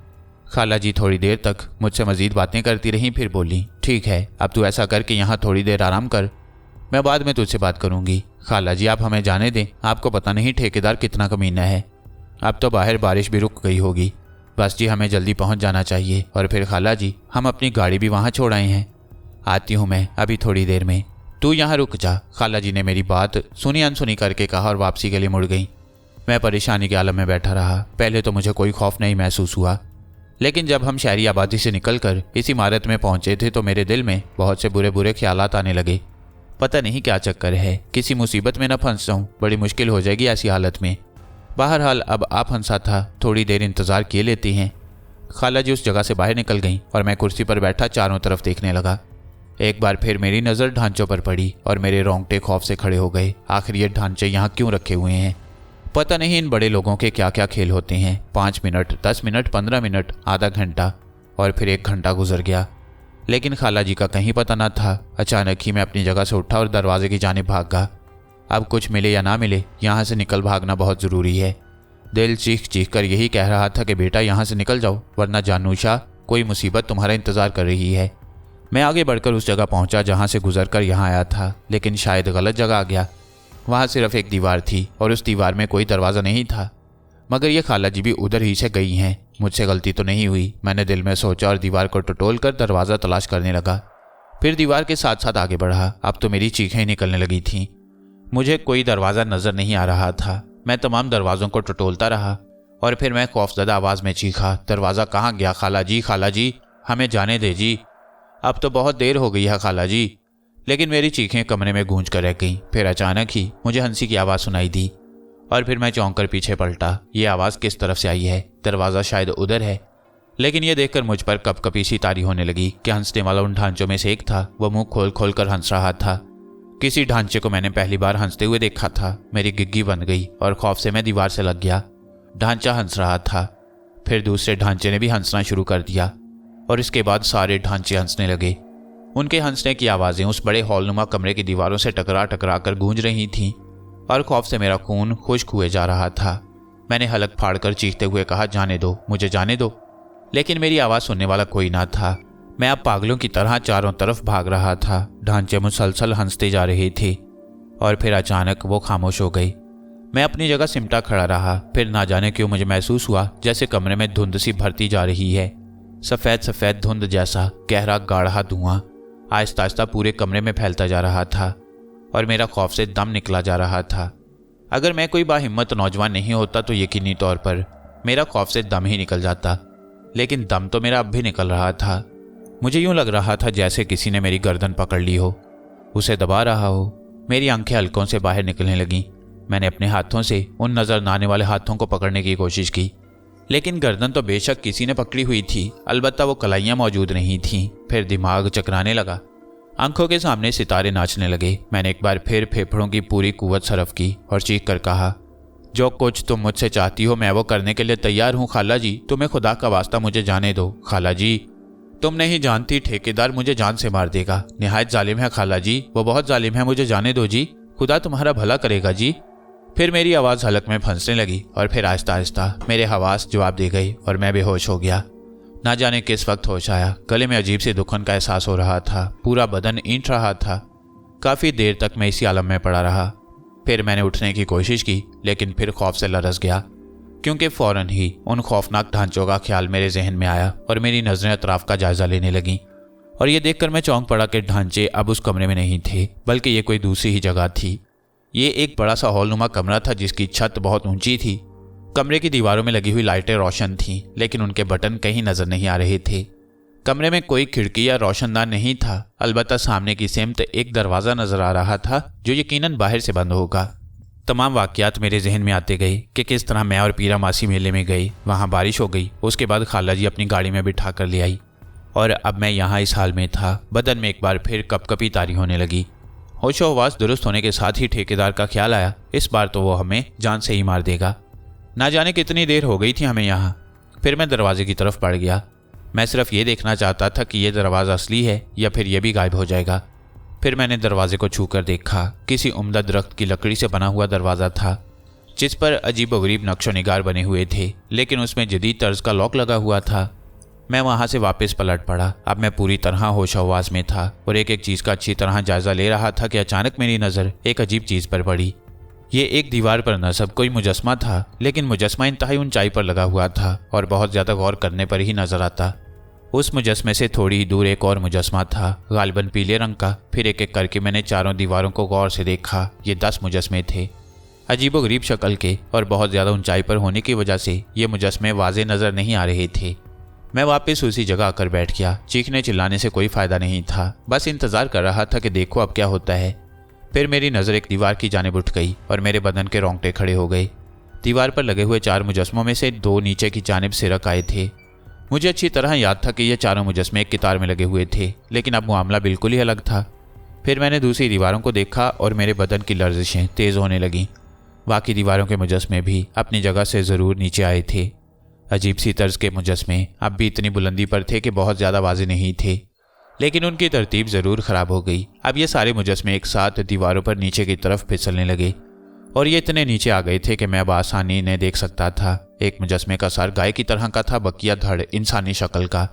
खाला जी थोड़ी देर तक मुझसे मजीद बातें करती रहीं। फिर बोली, ठीक है, अब तू ऐसा कर कि यहाँ थोड़ी देर आराम कर। मैं बाद में तुझसे बात करूंगी। खाला जी आप हमें जाने दें, आपको पता नहीं ठेकेदार कितना कमीना है। अब तो बाहर बारिश भी रुक गई होगी। बस जी हमें जल्दी पहुंच जाना चाहिए। और फिर खाला जी हम अपनी गाड़ी भी वहां छोड़ आए हैं। आती हूँ मैं अभी थोड़ी देर में, तू यहाँ रुक जा। खाला जी ने मेरी बात सुनी अनसुनी करके कहा और वापसी के लिए मुड़ गई। मैं परेशानी के आलम में बैठा रहा। पहले तो मुझे कोई खौफ नहीं महसूस हुआ, लेकिन जब हम शहरी आबादी से निकलकर इस इमारत में पहुंचे थे तो मेरे दिल में बहुत से बुरे बुरे ख्यालात आने लगे। पता नहीं क्या चक्कर है, किसी मुसीबत में न फंस जाऊं, बड़ी मुश्किल हो जाएगी ऐसी हालत में। बहरहाल अब आ फंसा था, थोड़ी देर इंतजार किए लेते हैं। खाला जी उस जगह से बाहर निकल गईं और मैं कुर्सी पर बैठा चारों तरफ देखने लगा। एक बार फिर मेरी नज़र ढांचों पर पड़ी और मेरे रोंगटे खौफ से खड़े हो गए। आखिर ये ढांचे यहाँ क्यों रखे हुए हैं? पता नहीं इन बड़े लोगों के क्या क्या खेल होते हैं। 5 मिनट, 10 मिनट, 15 मिनट, आधा घंटा और फिर 1 घंटा गुजर गया, लेकिन खाला जी का कहीं पता न था। अचानक ही मैं अपनी जगह से उठा और दरवाजे की जानिब भागा। अब कुछ मिले या ना मिले, यहाँ से निकल भागना बहुत ज़रूरी है। दिल चीख चीख कर यही कह रहा था कि बेटा यहाँ से निकल जाओ, वरना जानूशा कोई मुसीबत तुम्हारा इंतज़ार कर रही है। मैं आगे बढ़कर उस जगह पहुंचा जहां से गुजरकर यहाँ आया था, लेकिन शायद गलत जगह आ गया। वहां सिर्फ एक दीवार थी और उस दीवार में कोई दरवाज़ा नहीं था। मगर ये खाला जी भी उधर ही से गई हैं, मुझसे गलती तो नहीं हुई। मैंने दिल में सोचा और दीवार को टटोल कर दरवाज़ा तलाश करने लगा। फिर दीवार के साथ साथ आगे बढ़ा। अब तो मेरी चीखें निकलने लगी थीं। मुझे कोई दरवाज़ा नज़र नहीं आ रहा था। मैं तमाम दरवाज़ों को टटोलता रहा और फिर मैं खौफजदा आवाज़ में चीखा, दरवाज़ा कहाँ गया? खाला जी हमें जाने दे जी, अब तो बहुत देर हो गई है खाला जी। लेकिन मेरी चीखें कमरे में गूंज कर रह गईं। फिर अचानक ही मुझे हंसी की आवाज़ सुनाई दी और फिर मैं चौंक कर पीछे पलटा। ये आवाज़ किस तरफ से आई है? दरवाज़ा शायद उधर है, लेकिन यह देखकर मुझ पर कपकपी सी तारी होने लगी कि हंसने वाला उन ढांचों में से एक था। वह मुंह खोल खोल कर हंस रहा था। किसी ढांचे को मैंने पहली बार हंसते हुए देखा था। मेरी गिग्गी बन गई और खौफ से मैं दीवार से लग गया। ढांचा हंस रहा था, फिर दूसरे ढांचे ने भी हंसना शुरू कर दिया और इसके बाद सारे ढांचे हंसने लगे। उनके हंसने की आवाज़ें उस बड़े हॉलनुमा कमरे की दीवारों से टकरा टकरा कर गूंज रही थीं और खौफ से मेरा खून खुश्क हुए जा रहा था। मैंने हलक फाड़ कर चीखते हुए कहा, जाने दो, मुझे जाने दो। लेकिन मेरी आवाज़ सुनने वाला कोई ना था। मैं अब पागलों की तरह चारों तरफ भाग रहा था। ढांचे मुसलसल हंसते जा रहे थे और फिर अचानक वो खामोश हो गई। मैं अपनी जगह सिमटा खड़ा रहा। फिर ना जाने क्यों मुझे महसूस हुआ जैसे कमरे में धुंध सी भरती जा रही है। सफ़ेद सफ़ेद धुंध जैसा गहरा गाढ़ा धुआं आहिस्ता आहिस्ता पूरे कमरे में फैलता जा रहा था और मेरा खौफ से दम निकला जा रहा था। अगर मैं कोई बाहिम्मत नौजवान नहीं होता तो यकीनी तौर पर मेरा खौफ से दम ही निकल जाता, लेकिन दम तो मेरा अब भी निकल रहा था। मुझे यूं लग रहा था जैसे किसी ने मेरी गर्दन पकड़ ली हो, उसे दबा रहा हो। मेरी आंखें हलकों से बाहर निकलने लगीं। मैंने अपने हाथों से उन नज़र न आने वाले हाथों को पकड़ने की कोशिश की, लेकिन गर्दन तो बेशक किसी ने पकड़ी हुई थी, अलबत्ता वो कलाइयाँ मौजूद नहीं थीं। फिर दिमाग चकराने लगा, आंखों के सामने सितारे नाचने लगे। मैंने एक बार फिर फेफड़ों की पूरी कुव्वत सरफ की और चीख कर कहा, जो कुछ तुम मुझसे चाहती हो मैं वो करने के लिए तैयार हूँ खाला जी। तुम्हें खुदा का वास्ता मुझे जाने दो खाला जी। तुम नहीं जानती ठेकेदार मुझे जान से मार देगा। निहायत जालिम है खाला जी, वो बहुत जालिम है, मुझे जाने दो जी। खुदा तुम्हारा भला करेगा जी। फिर मेरी आवाज़ हलक में फंसने लगी और फिर आहिस्ता आहिस्ता मेरे हवास जवाब दे गई और मैं बेहोश हो गया। ना जाने किस वक्त होश आया। गले में अजीब से दुखन का एहसास हो रहा था, पूरा बदन ईंट रहा था। काफ़ी देर तक मैं इसी आलम में पड़ा रहा। फिर मैंने उठने की कोशिश की, लेकिन फिर खौफ से लरस गया, क्योंकि फ़ौरन ही उन खौफनाक ढांचों का ख्याल मेरे जहन में आया और मेरी नज़रें अतराफ़ का जायज़ा लेने लगीं। और ये देखकर मैं चौंक पड़ा कि ढांचे अब उस कमरे में नहीं थे, बल्कि ये कोई दूसरी ही जगह थी। ये एक बड़ा सा हॉलनुमा कमरा था जिसकी छत बहुत ऊंची थी। कमरे की दीवारों में लगी हुई लाइटें रोशन थीं, लेकिन उनके बटन कहीं नजर नहीं आ रहे थे। कमरे में कोई खिड़की या रोशनदान नहीं था, अलबत्ता सामने की सिमत एक दरवाज़ा नजर आ रहा था जो यकीनन बाहर से बंद होगा। तमाम वाक़यात मेरे जहन में आते गए कि किस तरह मैं और पीरा मासी मेले में गए, वहाँ बारिश हो गई, उसके बाद खाला जी अपनी गाड़ी में बिठा कर ले आई और अब मैं यहाँ इस हाल में था। बदन में एक बार फिर कपकपी तारी होने लगी। होशो-हवास दुरुस्त होने के साथ ही ठेकेदार का ख्याल आया, इस बार तो वो हमें जान से ही मार देगा। ना जाने कितनी देर हो गई थी हमें यहाँ। फिर मैं दरवाजे की तरफ बढ़ गया। मैं सिर्फ ये देखना चाहता था कि यह दरवाज़ा असली है या फिर यह भी गायब हो जाएगा। फिर मैंने दरवाजे को छूकर देखा। किसी उम्दा दरख्त की लकड़ी से बना हुआ दरवाज़ा था, जिस पर अजीब व गरीब नक्शो निगार बने हुए थे, लेकिन उसमें जदीद तर्ज का लॉक लगा हुआ था। मैं वहां से वापस पलट पड़ा। अब मैं पूरी तरह होश हवास में था और एक एक चीज का अच्छी तरह जायजा ले रहा था कि अचानक मेरी नजर एक अजीब चीज पर पड़ी। ये एक दीवार पर नस्ब कोई मुजस्मा था, लेकिन मुजस्मा इंतहाई ऊंचाई पर लगा हुआ था और बहुत ज्यादा गौर करने पर ही नजर आता। उस मुजस्मे से थोड़ी ही दूर एक और मुजस्मा था, गालिबन पीले रंग का। फिर एक एक करके मैंने चारों दीवारों को गौर से देखा। ये 10 मुजस्मे थे, अजीबोगरीब शक्ल के, और बहुत ज्यादा ऊंचाई पर होने की वजह से ये मुजस्मे वाज़ेह नजर नहीं आ रहे थे। मैं वापस उसी जगह आकर बैठ गया। चीखने चिल्लाने से कोई फायदा नहीं था, बस इंतजार कर रहा था कि देखो अब क्या होता है। फिर मेरी नज़र एक दीवार की जानिब उठ गई और मेरे बदन के रोंगटे खड़े हो गए। दीवार पर लगे हुए 4 मुजस्मों में से 2 नीचे की जानिब सिरक आए थे। मुझे अच्छी तरह याद था कि ये चारों मुजस्मे एक कतार में लगे हुए थे, लेकिन अब मामला बिल्कुल ही अलग था। फिर मैंने दूसरी दीवारों को देखा और मेरे बदन की लर्जिशें तेज़ होने लगीं। बाकी दीवारों के मुजस्मे भी अपनी जगह से ज़रूर नीचे आए थे। अजीब सी तर्ज के मुजस्मे अब भी इतनी बुलंदी पर थे कि बहुत ज़्यादा वाज़ेह नहीं थे, लेकिन उनकी तरतीब ज़रूर ख़राब हो गई। अब ये सारे मुजस्मे एक साथ दीवारों पर नीचे की तरफ फिसलने लगे और ये इतने नीचे आ गए थे कि मैं अब आसानी इन्हें देख सकता था। एक मुजस्मे का सर गाय की तरह का था, बकिया धड़ इंसानी शक्ल का।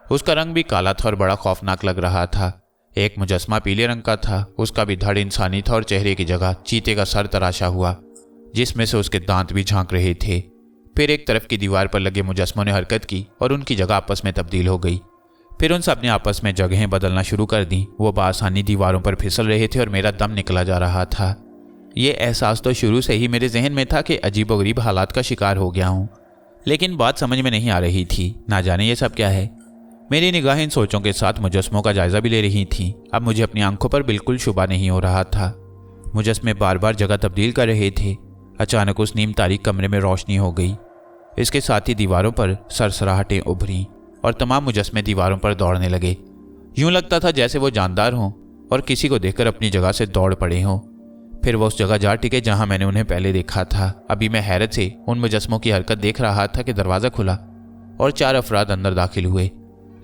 उसका रंग भी काला था और बड़ा खौफनाक लग रहा था। एक मुजस्मा पीले रंग का था, उसका भी धड़ इंसानी था और चेहरे की जगह चीते का सर तराशा हुआ, जिसमें से उसके दांत भी झांक रहे थे। फिर एक तरफ की दीवार पर लगे मुजस्मों ने हरकत की और उनकी जगह आपस में तब्दील हो गई। फिर उन सब ने आपस में जगहें बदलना शुरू कर दी। वो बआसानी दीवारों पर फिसल रहे थे और मेरा दम निकला जा रहा था। ये एहसास तो शुरू से ही मेरे जहन में था कि अजीबोगरीब हालात का शिकार हो गया हूँ, लेकिन बात समझ में नहीं आ रही थी। ना जाने ये सब क्या है। मेरी निगाहें इन सोचों के साथ मुजस्मों का जायजा भी ले रही थी। अब मुझे अपनी आंखों पर बिल्कुल शुबा नहीं हो रहा था। मुजस्मे बार बार जगह तब्दील कर रहे थे। अचानक उस नीम तारीक कमरे में रोशनी हो गई। इसके साथ ही दीवारों पर सरसराहटें उभरी और तमाम मुजस्मे दीवारों पर दौड़ने लगे। यूं लगता था जैसे वो जानदार हों और किसी को देखकर अपनी जगह से दौड़ पड़े हों। फिर वो उस जगह जा टिके जहां मैंने उन्हें पहले देखा था। अभी मैं हैरत से उन मुजस्मों की हरकत देख रहा था कि दरवाज़ा खुला और 4 अफराद अंदर दाखिल हुए,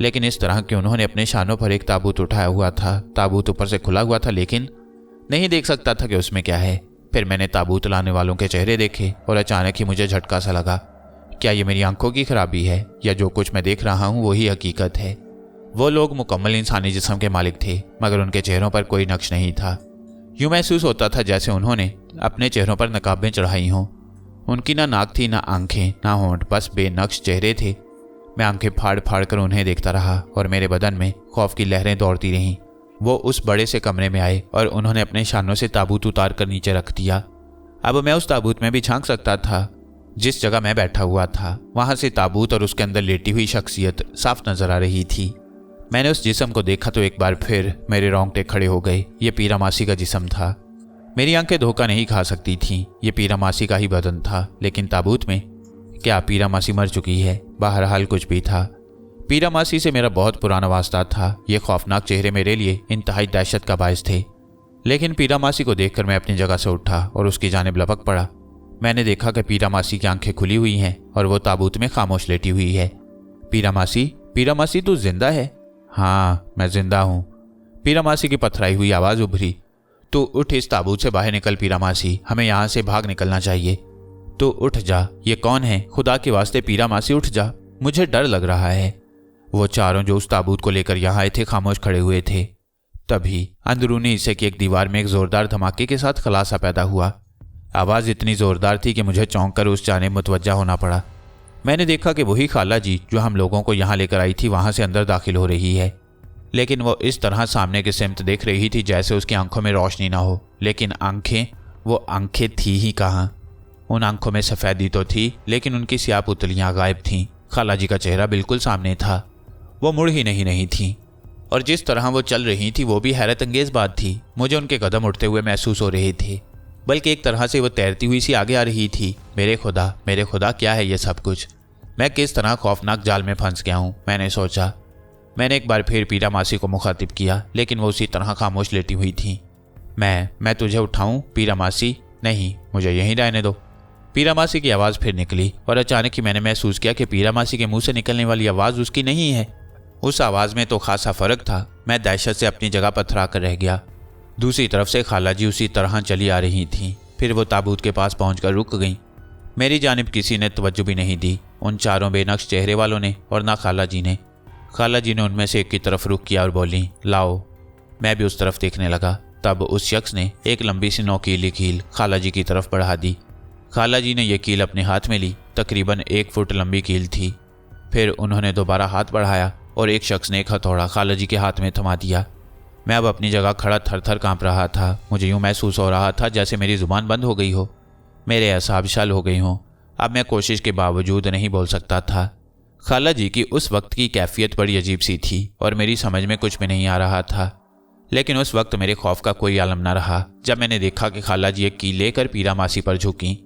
लेकिन इस तरह कि उन्होंने अपने शानों पर एक ताबूत उठाया हुआ था। ताबूत ऊपर से खुला हुआ था, लेकिन नहीं देख सकता था कि उसमें क्या है। फिर मैंने ताबूत लाने वालों के चेहरे देखे और अचानक ही मुझे झटका सा लगा। क्या ये मेरी आंखों की खराबी है या जो कुछ मैं देख रहा हूँ वही हकीकत है? वो लोग मुकम्मल इंसानी जिस्म के मालिक थे, मगर उनके चेहरों पर कोई नक्श नहीं था। यूं महसूस होता था जैसे उन्होंने अपने चेहरों पर नकाबें चढ़ाई हों। उनकी ना नाक थी, ना आंखें, ना होंठ, बस बेनक्श चेहरे थे। मैं आंखें फाड़ फाड़ कर उन्हें देखता रहा और मेरे बदन में खौफ की लहरें दौड़ती रहीं। वो उस बड़े से कमरे में आए और उन्होंने अपने शानों से ताबूत उतार कर नीचे रख दिया। अब मैं उस ताबूत में भी झांक सकता था जिस जगह मैं बैठा हुआ था। वहां से ताबूत और उसके अंदर लेटी हुई शख्सियत साफ नजर आ रही थी। मैंने उस जिस्म को देखा तो एक बार फिर मेरे रोंगटे खड़े हो गए। ये पीरा मासी का जिस्म था। मेरी आंखें धोखा नहीं खा सकती थीं। ये पीरा मासी का ही बदन था, लेकिन ताबूत में क्या पीरा मासी मर चुकी है? बहरहाल कुछ भी था। पीरा मासी से मेरा बहुत पुराना वास्ता था। ये खौफनाक चेहरे मेरे लिए इंतहाई दहशत का बायस थे। लेकिन पीरा मासी को देखकर मैं अपनी जगह से उठा और उसकी जानिब लपक पड़ा। मैंने देखा कि पीरा मासी की आंखें खुली हुई हैं और वो ताबूत में खामोश लेटी हुई है। पीरा मासी तू जिंदा है? हाँ, मैं जिंदा हूँ। पीरा मासी की पथराई हुई आवाज़ उभरी। तू उठ, इस ताबूत से बाहर निकल पीरा मासी, हमें यहाँ से भाग निकलना चाहिए। तो उठ जा। ये कौन है? खुदा के वास्ते पीरा मासी उठ जा, मुझे डर लग रहा है। वो चारों जो उस ताबूत को लेकर यहाँ आए थे खामोश खड़े हुए थे। तभी अंदरूनी हिस्से की एक दीवार में एक जोरदार धमाके के साथ खलासा पैदा हुआ। आवाज़ इतनी जोरदार थी कि मुझे चौंक कर उस जानिब मुतवज्जा होना पड़ा। मैंने देखा कि वही खाला जी जो हम लोगों को यहाँ लेकर आई थी वहाँ से अंदर दाखिल हो रही है, लेकिन वो इस तरह सामने की सिमत देख रही थी जैसे उसकी आंखों में रोशनी ना हो। लेकिन आंखें, वो आंखें थी ही कहाँ। उन आंखों में सफ़ेदी तो थी, लेकिन उनकी स्याह पुतलियाँ गायब थीं। खाला जी का चेहरा बिल्कुल सामने था। वो मुड़ ही नहीं थी और जिस तरह वो चल रही थी वो भी हैरत अंगेज़ बात थी। मुझे उनके कदम उठते हुए महसूस हो रहे थे, बल्कि एक तरह से वो तैरती हुई सी आगे आ रही थी। मेरे खुदा, क्या है ये सब कुछ? मैं किस तरह खौफनाक जाल में फंस गया हूँ, मैंने सोचा। मैंने एक बार फिर पीरा मासी को मुखातिब किया, लेकिन वो उसी तरह खामोश लेटी हुई थी। मैं तुझे उठाऊं पीरा मासी? नहीं, मुझे यहीं रहने दो। पीरा मासी की आवाज़ फिर निकली और अचानक ही मैंने महसूस किया कि पीरा मासी के मुंह से निकलने वाली आवाज़ उसकी नहीं है। उस आवाज़ में तो खासा फ़र्क था। मैं दहशत से अपनी जगह पथरा कर रह गया। दूसरी तरफ से खाला जी उसी तरह चली आ रही थीं। फिर वो ताबूत के पास पहुंचकर रुक गईं। मेरी जानिब किसी ने तवज्जो भी नहीं दी, उन चारों बेनक्श चेहरे वालों ने और ना खाला जी ने। खाला जी ने उनमें से एक की तरफ रुख किया और बोली, लाओ। मैं भी उस तरफ देखने लगा। तब उस शख्स ने एक लंबी सी नोकीली कील खाला जी की तरफ बढ़ा दी। खाला जी ने यह कील अपने हाथ में ली। तकरीबन 1 फुट लंबी कील थी। फिर उन्होंने दोबारा हाथ बढ़ाया और एक शख्स ने एक हथौड़ा खाला जी के हाथ में थमा दिया। मैं अब अपनी जगह खड़ा थर थर काँप रहा था। मुझे यूँ महसूस हो रहा था जैसे मेरी ज़ुबान बंद हो गई हो, मेरे असाब शल हो गई हों। अब मैं कोशिश के बावजूद नहीं बोल सकता था। खाला जी की उस वक्त की कैफियत बड़ी अजीब सी थी और मेरी समझ में कुछ भी नहीं आ रहा था। लेकिन उस वक्त मेरे खौफ का कोई आलम न रहा जब मैंने देखा कि खाला जी एक कील लेकर पीरा मासी पर झुकी।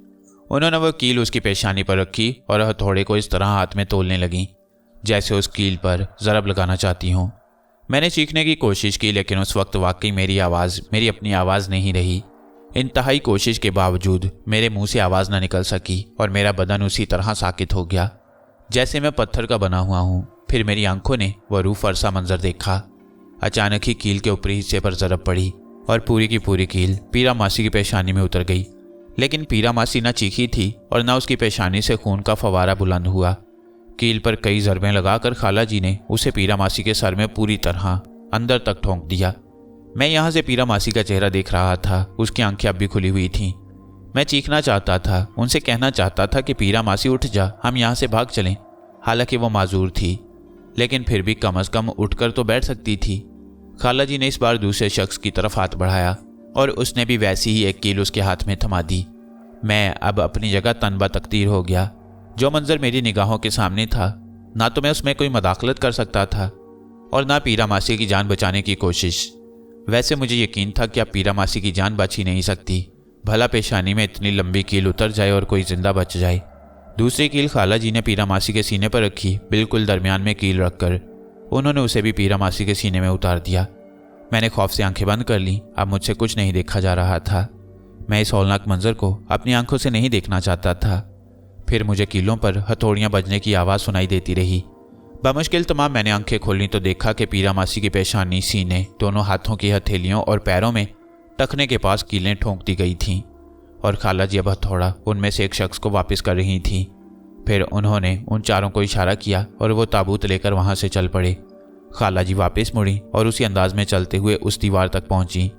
उन्होंने वह कील उसकी पेशानी पर रखी और हथौड़े को इस तरह हाथ में तोलने लगी जैसे उस कील पर ज़रब लगाना चाहती हूँ। मैंने चीखने की कोशिश की, लेकिन उस वक्त वाकई मेरी आवाज़ मेरी अपनी आवाज़ नहीं रही। इंतहाई कोशिश के बावजूद मेरे मुंह से आवाज़ न निकल सकी और मेरा बदन उसी तरह साकित हो गया जैसे मैं पत्थर का बना हुआ हूँ। फिर मेरी आंखों ने वह रूह फरसा मंजर देखा। अचानक ही कील के ऊपरी हिस्से पर ज़रब पड़ी और पूरी की पूरी कील पीरा मासी की पेशानी में उतर गई। लेकिन पीरा मासी न चीखी थी और न उसकी पेशानी से खून का फवारा बुलंद हुआ। कील पर कई ज़रबें लगाकर खाला जी ने उसे पीरा मासी के सर में पूरी तरह अंदर तक ठोंक दिया। मैं यहाँ से पीरा मासी का चेहरा देख रहा था। उसकी आंखें अब भी खुली हुई थीं। मैं चीखना चाहता था, उनसे कहना चाहता था कि पीरा मासी उठ जा, हम यहाँ से भाग चलें। हालांकि वो माजूर थी, लेकिन फिर भी कम अज़ कम उठकर तो बैठ सकती थी। खाला जी ने इस बार दूसरे शख्स की तरफ हाथ बढ़ाया और उसने भी वैसी ही एक कील उसके हाथ में थमा दी। मैं अब अपनी जगह तनबा तकदीर हो गया। जो मंजर मेरी निगाहों के सामने था, ना तो मैं उसमें कोई मदाखलत कर सकता था और ना पीरा मासी की जान बचाने की कोशिश। वैसे मुझे यकीन था कि अब पीरा मासी की जान बच ही नहीं सकती। भला पेशानी में इतनी लंबी कील उतर जाए और कोई जिंदा बच जाए। दूसरी कील खाला जी ने पीरा मासी के सीने पर रखी। बिल्कुल दरमियान में कील रखकर उन्होंने उसे भी पीरा मासी के सीने में उतार दिया। मैंने खौफ से आंखें बंद कर लीं। अब मुझसे कुछ नहीं देखा जा रहा था। मैं इस हौलनाक मंजर को अपनी आंखों से नहीं देखना चाहता था। फिर मुझे कीलों पर हथौड़ियां बजने की आवाज़ सुनाई देती रही। बमुश्किल तमाम मैंने आंखें खोली तो देखा कि पीरा मासी की पेशानी, सीने, दोनों हाथों की हथेलियों और पैरों में टखने के पास कीलें ठोंक दी गई थीं और खाला जी अब हथौड़ा उनमें से एक शख्स को वापस कर रही थीं। फिर उन्होंने उन चारों को इशारा किया और वो ताबूत लेकर वहाँ से चल पड़े। खाला जी वापस मुड़ी और उसी अंदाज में चलते हुए उस दीवार तक पहुंची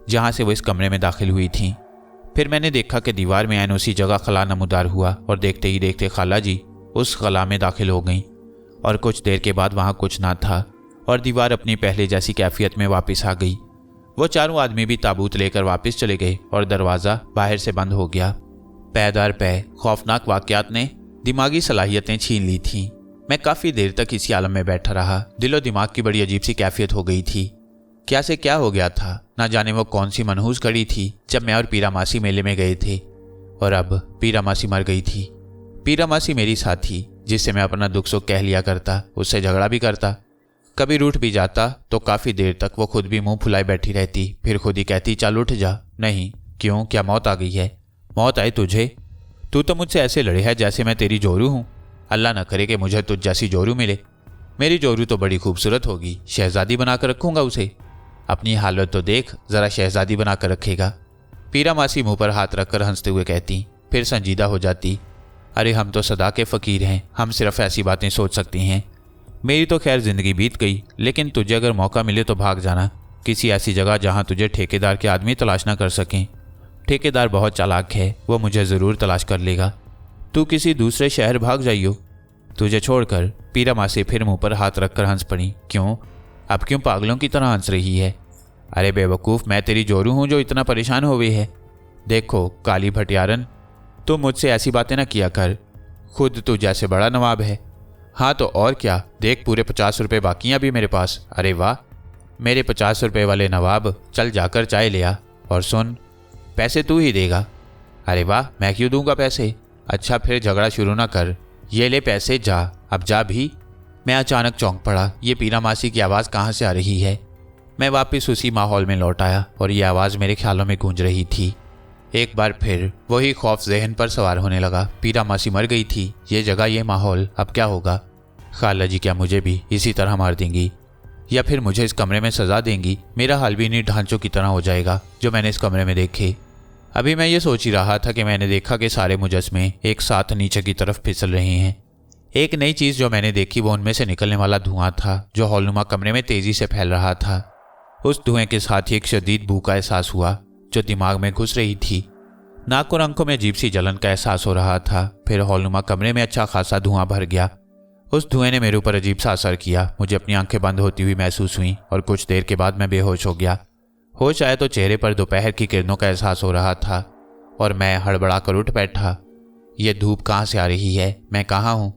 जहाँ से वो इस कमरे में दाखिल हुई थीं। फिर मैंने देखा कि दीवार में ऐन उसी जगह खला नमूदार हुआ और देखते ही देखते खाला जी उस खला में दाखिल हो गईं और कुछ देर के बाद वहाँ कुछ ना था और दीवार अपनी पहले जैसी कैफियत में वापस आ गई। वो चारों आदमी भी ताबूत लेकर वापस चले गए और दरवाज़ा बाहर से बंद हो गया। पैदार पै खौफनाक वाक़यात ने दिमागी सलाहियतें छीन ली थीं। मैं काफ़ी देर तक इसी आलम में बैठा रहा। दिलो दिमाग की बड़ी अजीब सी कैफियत हो गई थी। क्या से क्या हो गया था, ना जाने वो कौन सी मनहूस घड़ी थी जब मैं और पीरा मासी मेले में गए थे और अब पीरा मासी मर गई थी। पीरा मासी मेरी साथी, जिससे मैं अपना दुख सुख कह लिया करता, उससे झगड़ा भी करता, कभी रूठ भी जाता तो काफ़ी देर तक वो खुद भी मुंह फुलाए बैठी रहती। फिर खुद ही कहती, चल उठ जा। नहीं, क्यों, क्या मौत आ गई है? मौत आए तुझे? तू तो मुझसे ऐसे लड़े है जैसे मैं तेरी जोरू हूँ। अल्लाह न करे कि मुझे तुझ जैसी जोरू मिले। मेरी जोरू तो बड़ी खूबसूरत होगी, शहजादी बनाकर रखूँगा उसे। अपनी हालत तो देख, ज़रा शहजादी बनाकर रखेगा। पीरा मासी मुंह पर हाथ रखकर हंसते हुए कहती, फिर संजीदा हो जाती, अरे हम तो सदा के फ़कीर हैं, हम सिर्फ ऐसी बातें सोच सकती हैं। मेरी तो खैर ज़िंदगी बीत गई, लेकिन तुझे अगर मौका मिले तो भाग जाना किसी ऐसी जगह जहाँ तुझे ठेकेदार के आदमी तलाश ना कर सकें। ठेकेदार बहुत चालाक है, वो मुझे ज़रूर तलाश कर लेगा। तू किसी दूसरे शहर भाग जाइयो तुझे छोड़कर। पीरा मासी फिर मुंह पर हाथ रखकर हंस पड़ी। क्यों, अब क्यों पागलों की तरह हंस रही है? अरे बेवकूफ़, मैं तेरी जोरू हूँ जो इतना परेशान हो गई है। देखो काली भटियारन, तू मुझसे ऐसी बातें ना किया कर। खुद तू जैसे बड़ा नवाब है। हाँ तो और क्या, देख पूरे 50 रुपये बाकी हैं अभी मेरे पास। अरे वाह, मेरे 50 रुपये वाले नवाब, चल जाकर चाय ले आ। और सुन, पैसे तू ही देगा। अरे वाह, मैं क्यों दूंगा पैसे? अच्छा फिर झगड़ा शुरू ना कर, ये ले पैसे, जा अब जा भी। मैं अचानक चौंक पड़ा। ये पीरा मासी की आवाज़ कहाँ से आ रही है? मैं वापस उसी माहौल में लौट आया और ये आवाज़ मेरे ख्यालों में गूंज रही थी। एक बार फिर वही खौफ जहन पर सवार होने लगा। पीरा मासी मर गई थी, ये जगह, ये माहौल, अब क्या होगा? खाला जी क्या मुझे भी इसी तरह मार देंगी या फिर मुझे इस कमरे में सजा देंगी? मेरा हाल भी इन्हीं ढांचों की तरह हो जाएगा जो मैंने इस कमरे में देखे। अभी मैं ये सोच ही रहा था कि मैंने देखा कि सारे मुजस्मे एक साथ नीचे की तरफ फिसल रहे हैं। एक नई चीज़ जो मैंने देखी वो उनमें से निकलने वाला धुआं था जो हॉलनुमा कमरे में तेज़ी से फैल रहा था। उस धुएं के साथ ही एक शदीद बू का एहसास हुआ जो दिमाग में घुस रही थी। नाक और आंखों में अजीब सी जलन का एहसास हो रहा था। फिर हॉलनुमा कमरे में अच्छा खासा धुआं भर गया। उस धुएं ने मेरे ऊपर अजीब सा असर किया। मुझे अपनी आंखें बंद होती हुई महसूस हुई और कुछ देर के बाद मैं बेहोश हो गया। होश आया तो चेहरे पर दोपहर की किरणों का एहसास हो रहा था और मैं हड़बड़ा कर उठ बैठा। यह धूप कहाँ से आ रही है? मैं कहाँ हूँ?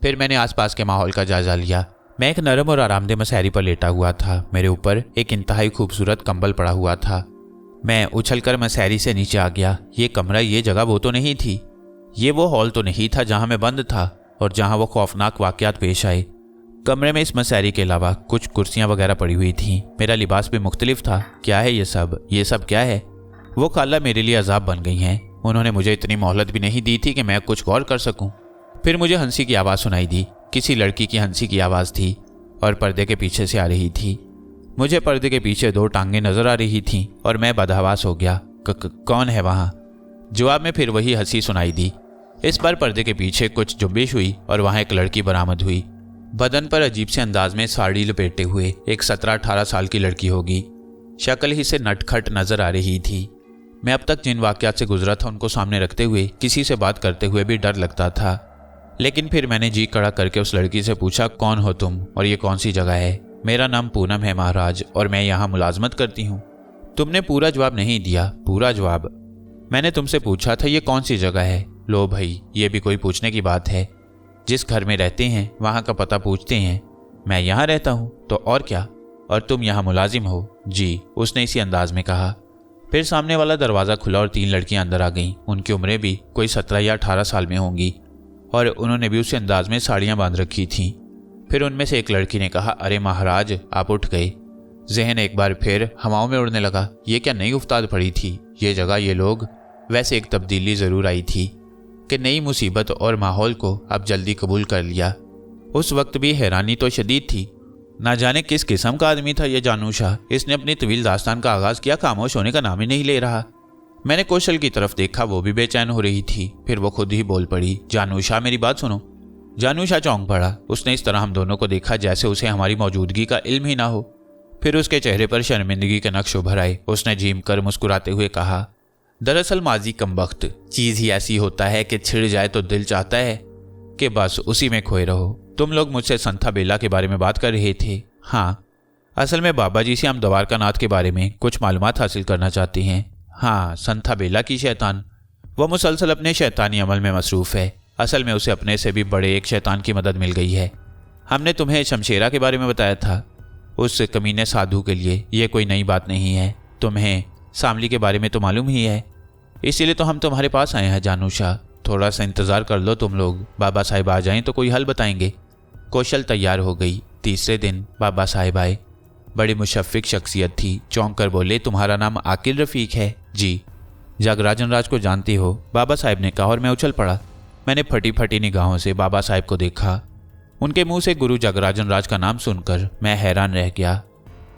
फिर मैंने आसपास के माहौल का जायजा लिया। मैं एक नरम और आरामदेह मसहरी पर लेटा हुआ था। मेरे ऊपर एक इंतहाई खूबसूरत कंबल पड़ा हुआ था। मैं उछलकर मसहरी से नीचे आ गया। ये कमरा, ये जगह वो तो नहीं थी। ये वो हॉल तो नहीं था जहाँ मैं बंद था और जहाँ वो खौफनाक वाक़यात पेश आए। कमरे में इस मसहरी के अलावा कुछ कुर्सियाँ वगैरह पड़ी हुई थीं। मेरा लिबास भी मुख्तलिफ था। क्या है ये सब क्या है? वो खाला मेरे लिए अजाब बन गई हैं। उन्होंने मुझे इतनी मोहलत भी नहीं दी थी कि मैं कुछ गौर कर सकूं। फिर मुझे हंसी की आवाज़ सुनाई दी। किसी लड़की की हंसी की आवाज़ थी और पर्दे के पीछे से आ रही थी। मुझे पर्दे के पीछे 2 टांगें नजर आ रही थीं और मैं बदहवास हो गया। कौन है वहाँ? जवाब में फिर वही हंसी सुनाई दी। इस बार पर्दे के पीछे कुछ जुम्बिश हुई और वहाँ एक लड़की बरामद हुई। बदन पर अजीब से अंदाज में साड़ी लपेटे हुए एक 17-18 साल की लड़की होगी। शक्ल ही से नटखट नजर आ रही थी। मैं अब तक जिन वाक़यात से गुजरा था उनको सामने रखते हुए किसी से बात करते हुए भी डर लगता था। लेकिन फिर मैंने जी कड़ा करके उस लड़की से पूछा, कौन हो तुम और ये कौन सी जगह है? मेरा नाम पूनम है महाराज और मैं यहाँ मुलाजमत करती हूँ। तुमने पूरा जवाब नहीं दिया। पूरा जवाब? मैंने तुमसे पूछा था ये कौन सी जगह है। लो भाई, ये भी कोई पूछने की बात है? जिस घर में रहते हैं वहाँ का पता पूछते हैं। मैं यहाँ रहता हूँ तो और क्या? और तुम यहाँ मुलाजिम हो? जी, उसने इसी अंदाज में कहा। फिर सामने वाला दरवाज़ा खुला और 3 लड़कियां अंदर आ गईं। उनकी उम्रें भी कोई 17 या 18 साल में होंगी और उन्होंने भी उसी अंदाज में साड़ियां बांध रखी थीं। फिर उनमें से एक लड़की ने कहा, अरे महाराज, आप उठ गए। जहन एक बार फिर हवाओं में उड़ने लगा। ये क्या नई उफ्ताद पड़ी थी? ये जगह, ये लोग। वैसे एक तब्दीली ज़रूर आई थी कि नई मुसीबत और माहौल को अब जल्दी कबूल कर लिया। उस वक्त भी हैरानी तो शदीद थी। ना जाने किस किस्म का आदमी था यह जानूशा। इसने अपनी तवील दास्तान का आगाज़ किया, खामोश होने का नाम ही नहीं ले रहा। मैंने कौशल की तरफ देखा, वो भी बेचैन हो रही थी। फिर वो खुद ही बोल पड़ी, जानूशा मेरी बात सुनो। जानूशा चौंक पड़ा। उसने इस तरह हम दोनों को देखा जैसे उसे हमारी मौजूदगी का इल्म ही ना हो। फिर उसके चेहरे पर शर्मिंदगी के नक्श उभर आए। उसने झीम कर मुस्कुराते हुए कहा, दरअसल माजी कमबख्त चीज़ ही ऐसी होता है कि छिड़ जाए तो दिल चाहता है कि बस उसी में खोए रहो। तुम लोग मुझसे संथा बेला के बारे में बात कर रहे थे। हाँ, असल में बाबा जी से हम द्वारका नाथ के बारे में कुछ मालूमात हासिल करना चाहते हैं। हाँ, संथा बेला की शैतान, वह मुसलसल अपने शैतानी अमल में मसरूफ़ है। असल में उसे अपने से भी बड़े एक शैतान की मदद मिल गई है। हमने तुम्हें शमशेरा के बारे में बताया था। उस कमीने साधु के लिए यह कोई नई बात नहीं है। तुम्हें सामली के बारे में तो मालूम ही है, इसीलिए तो हम तुम्हारे पास आए हैं। जानूशा, थोड़ा सा इंतज़ार कर लो तुम लोग। बाबा साहिब आ जाएं तो कोई हल बताएंगे। कौशल तैयार हो गई। तीसरे दिन बाबा साहिब आए। बड़ी मुशफ़िक शख्सियत थी। चौंक कर बोले, तुम्हारा नाम आकिल रफ़ीक है? जी। जगराजन राज को जानती हो? बाबा साहिब ने कहा और मैं उछल पड़ा। मैंने फटी फटी निगाहों से बाबा साहिब को देखा। उनके मुंह से गुरु जगराजन राज का नाम सुनकर मैं हैरान रह गया।